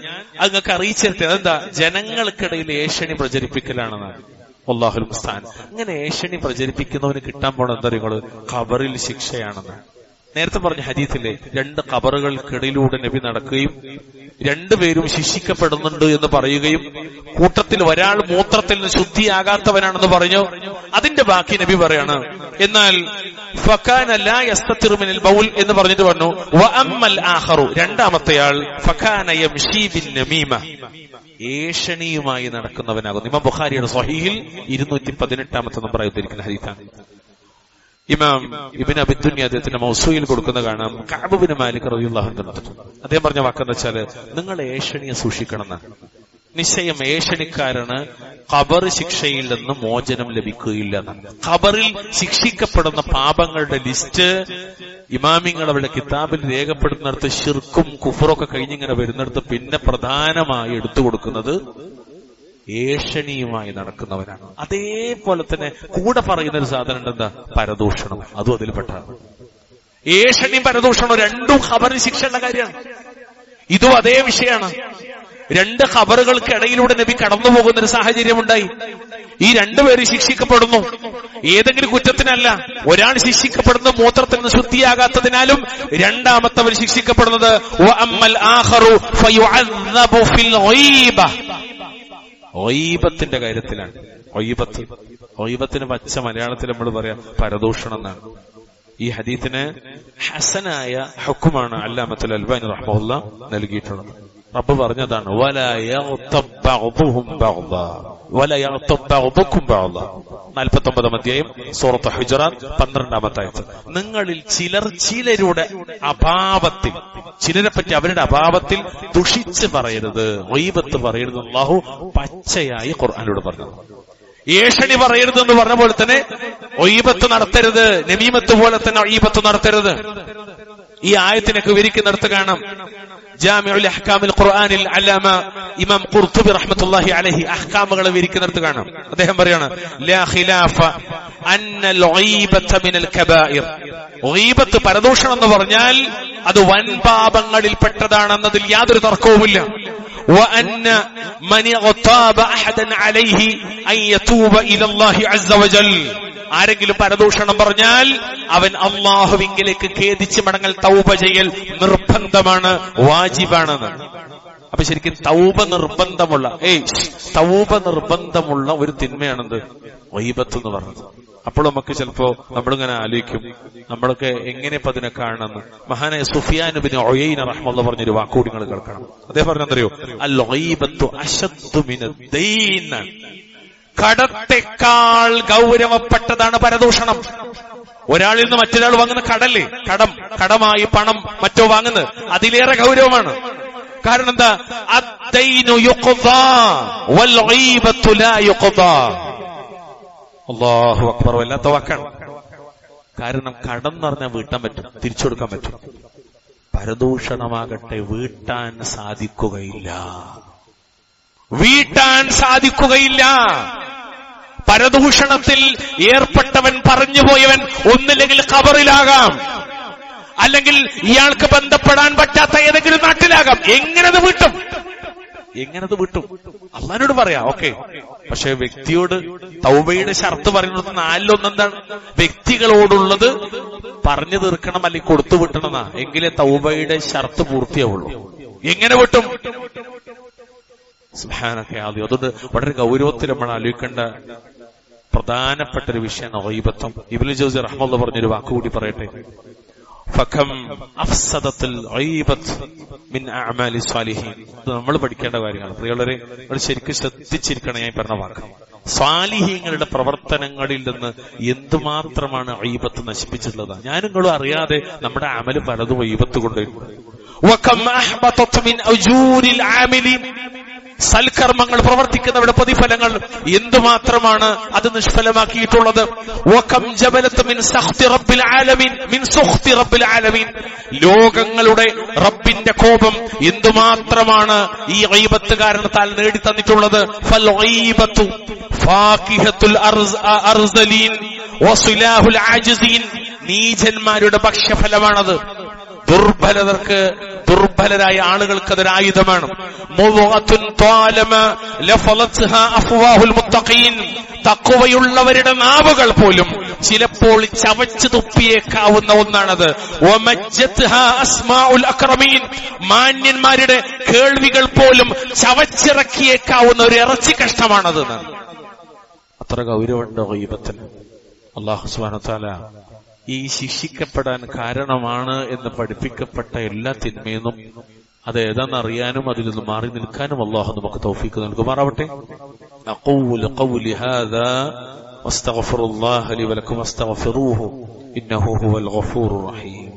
അങ്ങക്ക് അറിയിച്ചിട്ട് അതെന്താ? ജനങ്ങൾക്കിടയിൽ ഏഷണി പ്രചരിപ്പിക്കലാണെന്നാണ്. വല്ലാഹുൽ മുസ്തഅൻ. അങ്ങനെ ഏഷണി പ്രചരിപ്പിക്കുന്നവന് കിട്ടാൻ പോണ എന്താ നിങ്ങള്? ഖബറിൽ ശിക്ഷയാണെന്ന്. നേരത്തെ പറഞ്ഞ ഹദീസിലെ 2 ഖബറുകൾക്കിടയിലൂടെ നബി നടക്കുകയും രണ്ടുപേരും ശിക്ഷിക്കപ്പെടുന്നുണ്ട് എന്ന് പറയുകയും കൂട്ടത്തിൽ ഒരാൾ മൂത്രത്തിൽ നിന്ന് ശുദ്ധിയാകാത്തവനാണെന്ന് പറഞ്ഞു. അതിന്റെ ബാക്കി നബി പറയാണ്, എന്നാൽ ഫകാന ലാ യസ്തതിറു മിനൽ ബൗൽ എന്ന് പറഞ്ഞിട്ട് പറഞ്ഞു, വഅമ്മൽ ആഖറു, രണ്ടാമത്തെയാൾ ഫകാന യംശി ബിൻ നമീമ, ഏഷണിയുമായി നടക്കുന്നവനാകുന്നു. ഇമാം ബുഖാരിയുടെ സ്വഹീഹിൽ 218 നമ്പറായി ഉദ്ധരിക്കുന്ന ഹദീസാണ്. ഇമാം ഇബ്നു അബി ദുനിയ അദ്ദേഹത്തിന്റെ മൗസൂയിൽ കൊടുക്കുന്ന കാണാം, കഅബ് ഇബ്നു മാലിക് റളിയല്ലാഹു അൻഹു അദ്ദേഹം പറഞ്ഞ വാക്കെന്ന് വെച്ചാല്, നിങ്ങൾ ഏഷണിയെ സൂക്ഷിക്കണമെന്നാണ്. നിശ്ചയം ഏഷണിക്കാരന് ഖബർ ശിക്ഷയിൽ നിന്ന് മോചനം ലഭിക്കുകയില്ല എന്നാണ്. ഖബറിൽ ശിക്ഷിക്കപ്പെടുന്ന പാപങ്ങളുടെ ലിസ്റ്റ് ഇമാമിങ്ങൾ അവരുടെ കിതാബിൽ രേഖപ്പെടുത്തുന്നിടത്ത് ശിർക്കും കുഫറൊക്കെ കഴിഞ്ഞിങ്ങനെ വരുന്നിടത്ത് പിന്നെ പ്രധാനമായി എടുത്തു കൊടുക്കുന്നത് ഏഷണിയുമായി നടക്കുന്നവരാണ്. അതേപോലെ തന്നെ കൂടെ പറയുന്ന ഒരു സാധനം എന്താ? പരദൂഷണം. അതും അതിൽപ്പെട്ടാണ്. ഏഷണിയും പരദൂഷണവും രണ്ടും ഖബറിൽ ശിക്ഷയുള്ള കാര്യമാണ്. ഇതും അതേ വിഷയമാണ്. 2 ഖബറുകൾക്ക് ഇടയിലൂടെ നബി കടന്നു പോകുന്ന ഒരു സാഹചര്യമുണ്ടായി. ഈ 2 പേര് ശിക്ഷിക്കപ്പെടുന്നു. ഏതെങ്കിലും കുറ്റത്തിനല്ല. ഒരാൾ ശിക്ഷിക്കപ്പെടുന്നത് മൂത്രത്തിൽ നിന്ന് ശുദ്ധിയാകാത്തതിനാലും, രണ്ടാമത്തവർ ശിക്ഷിക്കപ്പെടുന്നത് വഅമ്മൽ ആഖറു ഫയുഅദ്ദബു ഫിൽ ഗൈബ, ഒയ്ബത്തിന്റെ കാര്യത്തിലാണ്. ഒയ്ബത്തിന് പച്ച മലയാളത്തിൽ നമ്മൾ പറയാം പരദൂഷണം എന്നാണ്. ഈ ഹദീസിന് ഹസനായ ഹുക്കുമാണ് അല്ലാമത്തുൽ അൽബാനി റഹ്മഹുല്ലാഹ് നൽകിയിട്ടുള്ളത്. റബ്ബ് പറഞ്ഞതാണ്, വലാ യഗ്തബ് ബഅ്ദുഹും ബഅ്ദാ വലാ യഗ്തബ് ബഅ്ദുകും ബഅ്ദാ. 49 അധ്യായം സൂറത്ത് ഹുജറാത്ത് 12 ആയത്ത്. നിങ്ങളിൽ ചിലരുടെ അഭാവത്തിൽ, ചിലരെ പറ്റി അവരുടെ അഭാവത്തിൽ ദുഷിച്ച് പറയരുത്, ഗൈബത്ത് പറയരുത്. അല്ലാഹു പച്ചയായി ഖുർആനിലൂടെ പറഞ്ഞു. ഏഷണി പറയരുത് എന്ന് പറഞ്ഞ പോലെ തന്നെ ഗൈബത്ത് നടത്തരുത്, നമീമത്ത് പോലെ തന്നെ ഗൈബത്ത് നടത്തരുത്. ഈ ആയത്തിനൊക്കെ വിവരിക്കുന്നിടത്ത് കാണാം, ജാമിഉൽ അഹ്കാമിൽ ഖുർആനിൽ അല്ലാമ ഇമാം ഖുർതുബി റഹ്മത്തുള്ളാഹി അലൈഹി അഹ്കാമുകളെ വിവരിക്കുന്നിടത്ത് കാണാം. അദ്ദേഹം പറയാണ്, ലാ ഖിലാഫ അന്നൽ ഗൈബത മിനൽ കബായിർ. ഗൈബത്ത്, പരദൂഷണം എന്ന് പറഞ്ഞാൽ അത് വൻ പാപങ്ങളിൽ പെട്ടതാണെന്നതിൽ യാതൊരു തർക്കവുമില്ല. وأن من اغتاب أحدا عليه أن يتوب إلى الله عز وجل. ആരെങ്കിലും പരദൂഷണം പറഞ്ഞാൽ അവൻ അള്ളാഹുവിങ്കിലേക്ക് ഖേദിച്ച് മടങ്ങൽ തൗബ ചെയ്യൽ നിർബന്ധമാണ്, വാജിബാണെന്ന്. അപ്പൊ ശരിക്കും തൗബ നിർബന്ധമുള്ള ഒരു തിന്മയാണെന്ത് ഗീബത്ത് എന്ന് പറഞ്ഞത്. അപ്പോൾ നമുക്ക് ചിലപ്പോ നമ്മളിങ്ങനെ ആലോചിക്കും, നമ്മളൊക്കെ എങ്ങനെ ഇപ്പൊ അതിനെ കാണണമെന്ന്. മഹാനായ സുഫിയാൻ ഇബ്നു ഉയൈന റഹ്മത്തുള്ളാഹി പറഞ്ഞൊരു വാക്കുകൂടി നിങ്ങൾ കേൾക്കണം. അദ്ദേഹം പറഞ്ഞെന്തറിയോ, അൽ ഗീബത്തു അശദ്ദു മിനദ്ദീൻ, കടത്തെക്കാൾ ഗൗരവപ്പെട്ടതാണ് പരദൂഷണം. ഒരാളിൽ നിന്ന് മറ്റൊരാൾ വാങ്ങുന്ന കടമായി പണം മറ്റോ വാങ്ങുന്നത് അതിലേറെ ഗൗരവമാണ്. കാരണം എന്താ, അദ്ദൈനു യുഖ്ദാ വൽ ഗീബത്തു ലാ യുഖ്ദാ. അല്ലാഹു അക്ബർ, വല്ലാത്ത വാക്കാണ്. കാരണം കടം എന്ന് പറഞ്ഞാൽ വീട്ടാൻ പറ്റും, തിരിച്ചു കൊടുക്കാൻ പറ്റും. പരദൂഷണമാകട്ടെ വീട്ടാൻ സാധിക്കുകയില്ല. പരദൂഷണത്തിൽ ഏർപ്പെട്ടവൻ, പറഞ്ഞുപോയവൻ ഒന്നില്ലെങ്കിൽ ഖബറിലാകാം, അല്ലെങ്കിൽ ഇയാൾക്ക് ബന്ധപ്പെടാൻ പറ്റാത്ത ഏതെങ്കിലും നാട്ടിലാകാം. എങ്ങനത് വീട്ടും? അള്ളാഹിനോട് പറയാം, ഓക്കെ. പക്ഷെ വ്യക്തിയോട് തൗബയുടെ ഷർത്ത് പറയുന്നത് നാലിലൊന്നെന്താണ്? വ്യക്തികളോടുള്ളത് പറഞ്ഞു തീർക്കണം, അല്ലെങ്കിൽ കൊടുത്തു വിട്ടണമെന്നാ. എങ്കിലേ തൗബയുടെ ഷർത്ത് പൂർത്തിയാവുള്ളൂ. എങ്ങനെ വിട്ടും? സുബ്ഹാനക. അതുകൊണ്ട് വളരെ ഗൗരവത്തിൽ നമ്മൾ ആലോചിക്കേണ്ട പ്രധാനപ്പെട്ട ഒരു വിഷയമാണ് ഗീബത്ത്. ഇബ്നു ജൗസി റഹ്മത്തുള്ളാഹി പറഞ്ഞൊരു വാക്കുകൂടി പറയട്ടെ, ഫകം അഫ്സദത്തുൽ ഗീബത്ത് മിൻ അഅമാലി സ്വാലിഹീൻ. ഇത് നമ്മൾ പഠിക്കേണ്ട കാര്യമാണ്. പ്രിയമുള്ളവരെ, നമ്മൾ ശരിക്കും ശ്രദ്ധിച്ചിരിക്കണം ഞാൻ പറഞ്ഞ വാക്ക്. സ്വാലിഹീങ്ങളുടെ പ്രവർത്തനങ്ങളിൽ നിന്ന് എന്തുമാത്രമാണ് ഗീബത്ത് നശിപ്പിച്ചിട്ടുള്ളത്. ഞാനും നിങ്ങളും അറിയാതെ നമ്മുടെ അമല് പലതും ഗീബത്ത് കൊണ്ടുവരുന്നു. വകം അഹ്ബതത് മിൻ ഉജൂരിൽ ആമിലീൻ, സൽക്കർമ്മങ്ങൾ പ്രവർത്തിക്കുന്നവരുടെ പ്രതിഫലങ്ങൾ എന്തുമാത്രമാണ് അത് നിഷ്ഫലമാക്കിയിട്ടുള്ളത്. വകം ജബലത്ത് മിൻ സഖ്തി റബ്ബിൽ ആലമീൻ, ലോകങ്ങളുടെ റബ്ബിന്റെ കോപം എന്തുമാത്രമാണ് ഈ ഗീബത്ത് കാരണത്താൽ നേടി തന്നിട്ടുള്ളത്. ഫൽ ഗീബത്തു ഫാകിഹത്തുൽ അർസലീൻ വസിലാഹുൽ ആജിസീൻ, നീചന്മാരുടെ ഭക്ഷ്യഫലമാണത്. ദുർബലരായ ആളുകൾക്ക് അതൊരു ആയുധമാണ്. തഖ്വയുള്ളവരുടെ നാവുകൾ പോലും ചിലപ്പോൾ ചവച്ചു തുപ്പിയേക്കാവുന്ന ഒന്നാണത്. മാന്യന്മാരുടെ കേൾവികൾ പോലും ചവച്ചിറക്കിയേക്കാവുന്ന ഒരു ഇറച്ചി കഷ്ടമാണത്. അത്ര ഗൗരവമുണ്ടോ ഗീബത്തിന്? അല്ലാഹു സുബ്ഹാനഹു വ തആല ഈ ശിക്ഷിക്കപ്പെടാൻ കാരണമാണ് എന്ന് പഠിപ്പിക്കപ്പെട്ട എല്ലാ തിന്മയെന്നും അത് ഏതാണെന്നറിയാനും അതിൽ നിന്ന് മാറി നിൽക്കാനും അല്ലാഹു നമുക്ക് തൗഫീഖ് നൽകുമാറാവട്ടെ. അഖൂലു ഖൗലി ഹാദാ വസ്തഗ്ഫിറുല്ലാഹ ലി വലക്കും വസ്തഗ്ഫിറൂഹു ഇന്നഹു ഹുവൽ ഗഫൂറുർ റഹീം.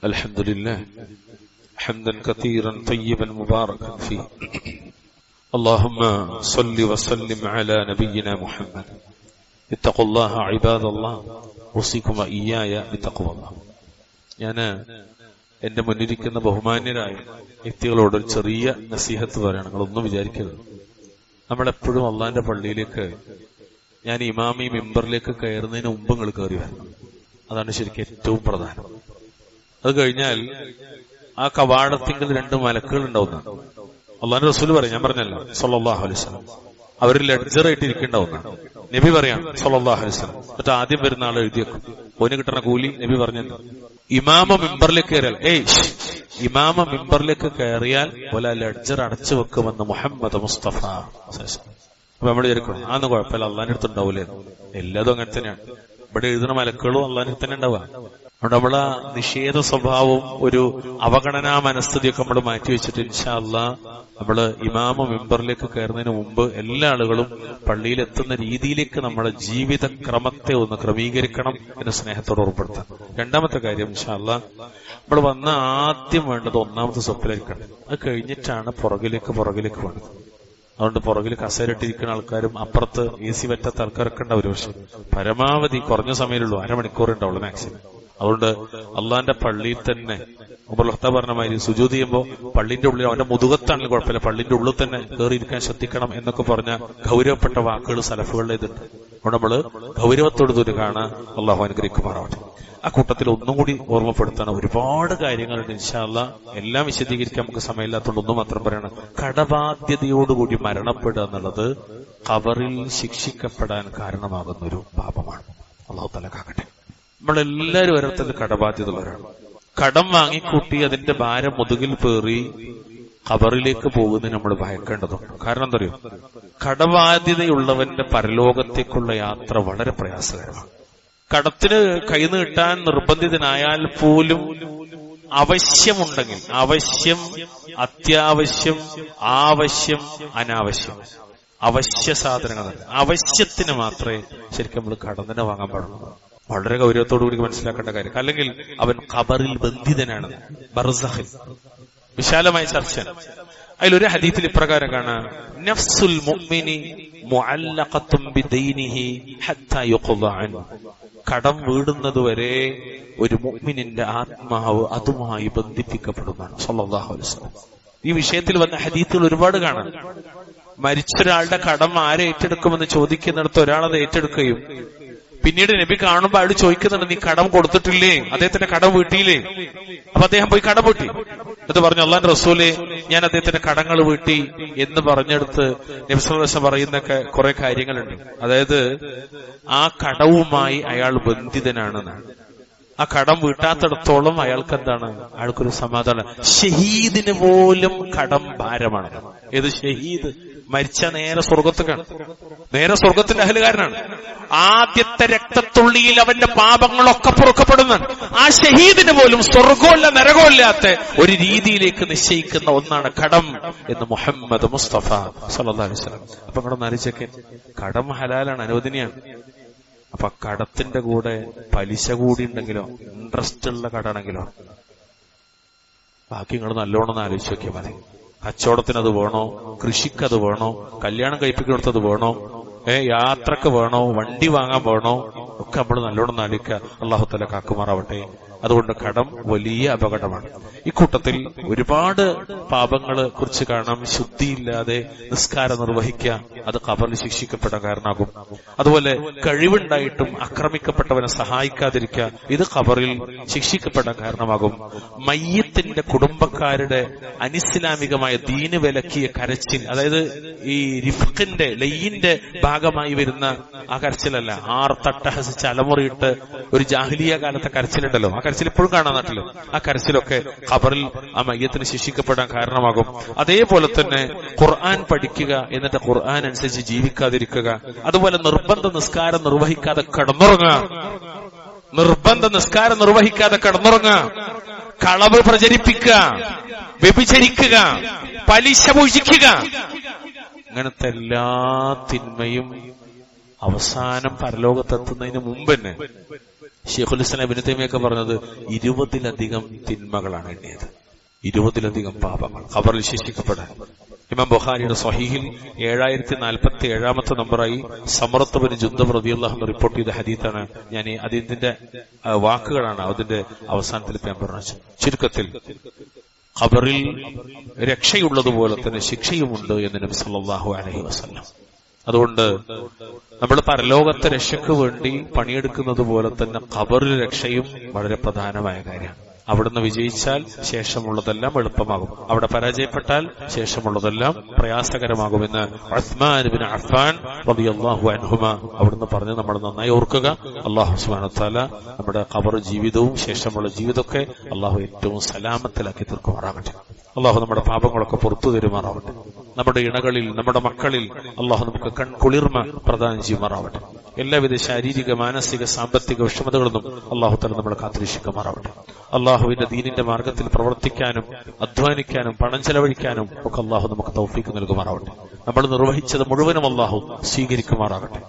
അൽഹംദുലില്ലാഹ് ഹംദൻ കതീറൻ തയ്യിബൻ മുബാറകൻ ഫീ. اللهم صل وسلم على نبينا محمد. اتقوا الله عباد الله ഉസിക്കും വഇയ്യായ ബിത്തഖ്വല്ലാഹ്. ഞാൻ എന്റെ മുന്നിരിക്കുന്ന ബഹുമാന്യരായ വ്യക്തികളോട് ഒരു ചെറിയ നസീഹത്ത് പറയാണ്. നിങ്ങളൊന്നും വിചാരിക്കരുത്. നമ്മളെപ്പോഴും അള്ളാന്റെ പള്ളിയിലേക്ക്, ഞാൻ ഇമാമി മിമ്പറിലേക്ക് കയറുന്നതിന് മുമ്പ് നിങ്ങൾ കയറി വരണം. അതാണ് ശരിക്കും ഏറ്റവും പ്രധാനം. അത് കഴിഞ്ഞാൽ ആ കവാടത്തിങ്കിൽ 2 മലക്കുകൾ ഉണ്ടാവുന്നതാണ്. അള്ളാന്റെ റസൂൽ പറയും, ഞാൻ പറഞ്ഞല്ലോ സ്വല്ലല്ലാഹു അലൈഹി വസല്ലം, അവർ ലെഡ്ജറായിട്ട് ഇരിക്കേണ്ടാവുന്നതാണ്. നബി പറയാം സ്വല്ലല്ലാഹു അലൈഹി വസല്ലം. എന്നിട്ട് ആദ്യം വരുന്ന ആൾ എഴുതിയേക്കും, ഓന് കിട്ടുന്ന കൂലി നബി പറഞ്ഞല്ലോ. ഇമാമ മിമ്പറിലേക്ക് കയറിയാൽ ഇമാമ മിമ്പറിലേക്ക് കയറിയാൽ പോലെ ലെഡ്ജർ അടച്ചു വെക്കുമെന്ന് മുഹമ്മദ് മുസ്തഫ. അപ്പൊ നമ്മൾ വിചാരിക്കണം അതൊന്നും കുഴപ്പമില്ല, അള്ളാന്റെ അടുത്തുണ്ടാവൂലേ. എല്ലാതും അങ്ങനെ തന്നെയാണ്. ഇവിടെ എഴുതുന്ന മലക്കുകളും അള്ളാന്റെ തന്നെ ഉണ്ടാവുക. അതുകൊണ്ട് നമ്മളെ നിഷേധ സ്വഭാവവും ഒരു അവഗണനാ മനസ്ഥിതിയൊക്കെ നമ്മൾ മാറ്റിവെച്ചിട്ട് ഇൻഷാ അല്ലാഹ് നമ്മള് ഇമാമ മിമ്പറിലേക്ക് കയറുന്നതിന് മുമ്പ് എല്ലാ ആളുകളും പള്ളിയിലെത്തുന്ന രീതിയിലേക്ക് നമ്മുടെ ജീവിത ക്രമത്തെ ഒന്ന് ക്രമീകരിക്കണം എന്ന് സ്നേഹത്തോട് ഉറപ്പെടുത്താം. രണ്ടാമത്തെ കാര്യം ഇൻഷാ അല്ലാഹ് നമ്മൾ വന്ന ആദ്യം വേണ്ടത് 1ാമത്തെ സ്വപ്പിലായിരിക്കണം. അത് കഴിഞ്ഞിട്ടാണ് പുറകിലേക്ക് വേണ്ടത്. അതുകൊണ്ട് പുറകിൽ കസേരയിട്ടിരിക്കുന്ന ആൾക്കാരും അപ്പുറത്ത് AC പറ്റാത്ത ആൾക്കാരൊക്കെ ഉണ്ടാവും. പക്ഷെ പരമാവധി കുറഞ്ഞ സമയമുള്ളൂ, 1/2 മണിക്കൂർ ഉണ്ടാവുള്ളൂ മാക്സിമം. അതുകൊണ്ട് അള്ളാന്റെ പള്ളിയിൽ തന്നെ പറഞ്ഞ മാതിരി സുജൂദ് ചെയ്യുമ്പോൾ പള്ളിന്റെ ഉള്ളിൽ അവന്റെ മുതുകത്താണെങ്കിൽ കുഴപ്പമില്ല, പള്ളിന്റെ ഉള്ളിൽ തന്നെ കയറിയിരിക്കാൻ ശ്രദ്ധിക്കണം എന്നൊക്കെ പറഞ്ഞ ഗൗരവപ്പെട്ട വാക്കുകൾ സലഫുകളുടെ ഇതുണ്ട്. അവിടെ നമ്മള് ഗൗരവത്തോടുകൂടി കാണാൻ അള്ളാഹു അനുഗ്രഹിക്കുമാറാവട്ടെ. ആ കൂട്ടത്തിൽ ഒന്നും കൂടി ഓർമ്മപ്പെടുത്താണ്, ഒരുപാട് കാര്യങ്ങളുണ്ട്. ഇൻഷാ അല്ലാഹ് എല്ലാം വിശദീകരിക്കാൻ നമുക്ക് സമയമില്ലാത്തതുകൊണ്ട് ഒന്നും മാത്രം പറയണം. കടബാധ്യതയോടുകൂടി മരണപ്പെടുക എന്നുള്ളത് ഖബറിൽ ശിക്ഷിക്കപ്പെടാൻ കാരണമാകുന്ന ഒരു പാപമാണ്. അള്ളാഹു തആല കാക്കട്ടെ. നമ്മളെല്ലാവരും ഓരോരുത്തരുടെ കടബാധ്യതയുള്ളവരാണ്. കടം വാങ്ങിക്കൂട്ടി അതിന്റെ ഭാരം മുതുകിൽ പേറി ഖബറിലേക്ക് പോകുന്നതിന് നമ്മൾ ഭയക്കേണ്ടതുണ്ട്. കാരണം എന്താ പറയുക, കടബാധ്യതയുള്ളവന്റെ പരലോകത്തേക്കുള്ള യാത്ര വളരെ പ്രയാസകരമാണ്. കടത്തിന് കൈനീട്ടാൻ നിർബന്ധിതനായാൽ പോലും ആവശ്യമുണ്ടെങ്കിൽ, ആവശ്യം, അത്യാവശ്യം, ആവശ്യം, അനാവശ്യം, അവശ്യ സാധനങ്ങൾ, ആവശ്യത്തിന് മാത്രമേ ശരിക്കും നമ്മൾ കടം തന്നെ വാങ്ങാൻ പാടുള്ളൂ. വളരെ ഗൗരവത്തോടുകൂടി മനസ്സിലാക്കേണ്ട കാര്യം. അല്ലെങ്കിൽ അവൻ ഖബറിൽ ബന്ധിതനാണ്, ബർസഖിൽ. വിശാലമായ ചർച്ച. അതിലൊരു ഹദീസിൽ ഇപ്രകാരം കാണാം, നഫ്സുൽ മുഅ്മിനി മുഅല്ലഖത്തുൻ ബിദൈനിഹി ഹത്താ യുഖ്ള അൻഹു. കടം വീടുന്നതുവരെ ഒരു മുഅ്മിനിന്റെ ആത്മാവ് അതുമായി ബന്ധിപ്പിക്കപ്പെടുന്നതാണ് സല്ലല്ലാഹു അലൈഹി വസല്ലം. ഈ വിഷയത്തിൽ വന്ന ഹദീസുകൾ ഒരുപാട് കാണാം. മരിച്ചൊരാളുടെ കടം ആരെ ഏറ്റെടുക്കുമെന്ന് ചോദിക്കുന്നിടത്ത് ഒരാളത് ഏറ്റെടുക്കുകയും പിന്നീട് നബി കാണുമ്പോൾ അയാൾ ചോദിക്കുന്നുണ്ട്, നീ കടം കൊടുത്തിട്ടില്ലേ, അദ്ദേഹത്തിന്റെ കടം വീട്ടിയില്ലേ? അപ്പൊ അദ്ദേഹം പോയി കടം വീട്ടി. അത് പറഞ്ഞു, അള്ളാന്റെ റസൂലെ, ഞാൻ അദ്ദേഹത്തിന്റെ കടങ്ങൾ വീട്ടി എന്ന് പറഞ്ഞെടുത്ത് നബി സല്ലല്ലാഹു അലൈഹി വസല്ലം പറയുന്നൊക്കെ കുറെ കാര്യങ്ങളുണ്ട്. അതായത് ആ കടവുമായി അയാൾ ബന്ധിതനാണെന്നാണ്. ആ കടം വീട്ടാത്തിടത്തോളം അയാൾക്ക് എന്താണ്, അയാൾക്കൊരു സമാധാനം. ഷഹീദിന് പോലും കടം ഭാരമാണ്. ഏത് ഷഹീദ്? മരിച്ച നേരെ സ്വർഗത്തേക്കാണ്, നേരെ സ്വർഗത്തിന്റെ അഹലുകാരനാണ്. ആദ്യത്തെ രക്തത്തുള്ളിയിൽ അവന്റെ പാപങ്ങളൊക്കെ പൊറുക്കപ്പെടുന്നതാണ്. ആ ഷഹീദിന് പോലും സ്വർഗമില്ല നരകമില്ലാത്ത ഒരു രീതിയിലേക്ക് നിശ്ചയിക്കുന്ന ഒന്നാണ് കടം എന്ന് മുഹമ്മദ് മുസ്തഫ സല്ലല്ലാഹു അലൈഹി വസല്ലം. അപ്പൊ ഇവിടെ നരിച്ചൊക്കെ കടം ഹലാലാണ്, അനുവദനീയാണ്. അപ്പൊ കടത്തിന്റെ കൂടെ പലിശ കൂടി ഉണ്ടെങ്കിലോ, ഇൻട്രസ്റ്റ് ഉള്ള കടാണെങ്കിലോ, ബാക്കി നിങ്ങൾ നല്ലോണം ആലോചിച്ച് നോക്കിയാൽ മതി. കച്ചവടത്തിനത് വേണോ, കൃഷിക്കത് വേണോ, കല്യാണം കഴിപ്പിക്കുന്നിടത്തത് വേണോ, യാത്രക്ക് വേണോ, വണ്ടി വാങ്ങാൻ വേണോ, ഒക്കെ നമ്മൾ നല്ലോണം ആലോചിക്കുക. അല്ലാഹു തആല കാക്കുമാറാവട്ടെ. അതുകൊണ്ട് കടം വലിയ അപകടമാണ്. ഇക്കൂട്ടത്തിൽ ഒരുപാട് പാപങ്ങളെ കുറിച്ച് കാണാം. ശുദ്ധിയില്ലാതെ നിസ്കാരം നിർവഹിക്കുക, അത് ഖബറിൽ ശിക്ഷിക്കപ്പെടാൻ കാരണമാകും. അതുപോലെ കഴിവുണ്ടായിട്ടും ആക്രമിക്കപ്പെട്ടവനെ സഹായിക്കാതിരിക്കുക, ഇത് ഖബറിൽ ശിക്ഷിക്കപ്പെടാൻ കാരണമാകും. മയ്യത്തിന്റെ കുടുംബക്കാരുടെ അനിസ്ലാമികമായ ദീന് വിലക്കിയ കരച്ചിൽ, അതായത് ഈ റിഫ്ഖിന്റെ ലയ്യിന്റെ ഭാഗമായി വരുന്ന ആ കരച്ചിലല്ല, ആർത്തട്ടഹസിച്ച് അലമുറിയിട്ട് ഒരു ജാഹിലിയ കാലത്തെ കരച്ചിലുണ്ടല്ലോ, ആ കരച്ചിൽ ഇപ്പോഴും കാണാൻ നാട്ടില്. ആ കരച്ചിലൊക്കെ ഖബറിൽ ആ മയ്യത്തിന് ശിക്ഷിക്കപ്പെടാൻ കാരണമാകും. അതേപോലെ തന്നെ ഖുർആൻ പഠിക്കുക, എന്നിട്ട് ഖുർആൻ അനുസരിച്ച് ജീവിക്കാതിരിക്കുക, അതുപോലെ നിർബന്ധ നിസ്കാരം നിർവഹിക്കാതെ കിടന്നുറങ്ങുക, നിർബന്ധ നിസ്കാരം നിർവഹിക്കാതെ കിടന്നുറങ്ങുക, കളവ് പ്രചരിപ്പിക്കുക, വ്യഭിചരിക്കുക, പലിശ പൂജിക്കുക, അങ്ങനത്തെ എല്ലാ തിന്മയും അവസാനം പരലോകത്തെത്തുന്നതിന് മുമ്പ് തന്നെ ശൈഖുൽ ഇസ്ലാം ഇബ്നു തൈമിയ്യ പറഞ്ഞത് 20-ലധികം തിന്മകളാണ് എണ്ണിയത്, 20-ലധികം പാപങ്ങൾ ഖബറിൽ ശിക്ഷിക്കപ്പെടാൻ. ഇമാം ബുഖാരിയുടെ സ്വഹീഹിൽ 7047 നമ്പറായി സമറത്ത് ബിൻ ജുന്ദബ് റളിയല്ലാഹു അൻഹു റിപ്പോർട്ട് ചെയ്ത ഹദീസാണ്. ഞാൻ അതിന്റെ വാക്കുകളാണ് അതിന്റെ അവസാനത്തിൽ ഞാൻ പറഞ്ഞത്. ചുരുക്കത്തിൽ ഖബറിൽ രക്ഷയുള്ളതുപോലെ തന്നെ ശിക്ഷയുമുണ്ട് എന്ന് നബി സല്ലല്ലാഹു അലൈഹി വസല്ലം. അതുകൊണ്ട് നമ്മൾ പരലോകത്തെ രക്ഷയ്ക്ക് വേണ്ടി പണിയെടുക്കുന്നത് പോലെ തന്നെ ഖബറിൽ രക്ഷയും വളരെ പ്രധാനമായ കാര്യമാണ്. അവിടുന്ന് വിജയിച്ചാൽ ശേഷമുള്ളതെല്ലാം എളുപ്പമാകും, അവിടെ പരാജയപ്പെട്ടാൽ ശേഷമുള്ളതെല്ലാം പ്രയാസകരമാകുമെന്ന് ഉസ്മാൻ ഇബ്നു അഫ്ഫാൻ റളിയല്ലാഹു അൻഹുമ അവിടുന്ന് പറഞ്ഞ് നമ്മൾ നന്നായി ഓർക്കുക. അല്ലാഹു സുബ്ഹാനഹു വ തആല നമ്മുടെ ഖബർ ജീവിതവും ശേഷമുള്ള ജീവിതമൊക്കെ അല്ലാഹു ഏറ്റവും സലാമത്തിലാക്കി തീർക്കുമാറാകട്ടെ. അല്ലാഹു നമ്മുടെ പാപങ്ങളൊക്കെ പുറത്തു തരുമാറാവട്ടെ. നമ്മുടെ ഇണകളിൽ, നമ്മുടെ മക്കളിൽ അല്ലാഹു നമുക്ക് കൺകുളിർമ പ്രദാനം ചെയ്യുമാറാവട്ടെ. എല്ലാവിധ ശാരീരിക, മാനസിക, സാമ്പത്തിക വിഷമതകളിൽ നിന്നും അല്ലാഹു തആല നമ്മളെ കാത്തുരക്ഷിക്കുമാറാവട്ടെ. അല്ലാഹുവിന്റെ ദീനിന്റെ മാർഗത്തിൽ പ്രവർത്തിക്കാനും അധ്വാനിക്കാനും പണം ചെലവഴിക്കാനും ഒക്കെ അല്ലാഹു നമുക്ക് തൗഫീഖ് നൽകുമാറാവട്ടെ. നമ്മൾ നിർവഹിച്ചത് മുഴുവനും അല്ലാഹു സ്വീകരിക്കുമാറാകട്ടെ.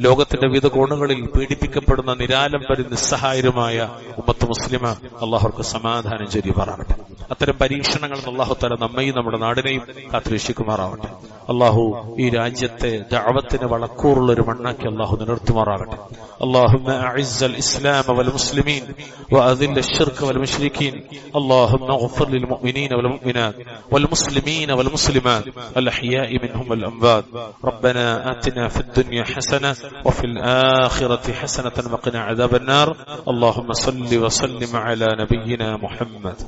ലോകത്തിന്റെ വിവിധ കോണുകളിൽ പീഡിപ്പിക്കപ്പെടുന്ന നിരാലംബരും നിസ്സഹായരുമായ ഉമ്മത്ത് മുസ്ലിമ അല്ലാഹുർക്ക് സമാധാനം ചൊരിയുമാറാകട്ടെ. അത്തരം പരീക്ഷണങ്ങൾ അല്ലാഹു തആല നമ്മയും നമ്മുടെ നാടിനെയും കാത്തുരക്ഷിക്കുമാറാകട്ടെ. നിലനിർത്തുമാറാവട്ടെ. അള്ളാഹു ഈ രാജ്യത്തെ ദഅവത്തിന് വളക്കൂറുള്ള ഒരു മണ്ണാക്കി അള്ളാഹു നിലനിർത്തുമാറാകട്ടെ. اللهم أعز الإسلام والمسلمين وأذل الشرك والمشركين. اللهم اغفر للمؤمنين والمؤمنات والمسلمين والمسلمات الأحياء منهم والأموات. ربنا آتنا في الدنيا حسنة وفي الآخرة حسنة وقنا عذاب النار. اللهم صل وسلم على نبينا محمد.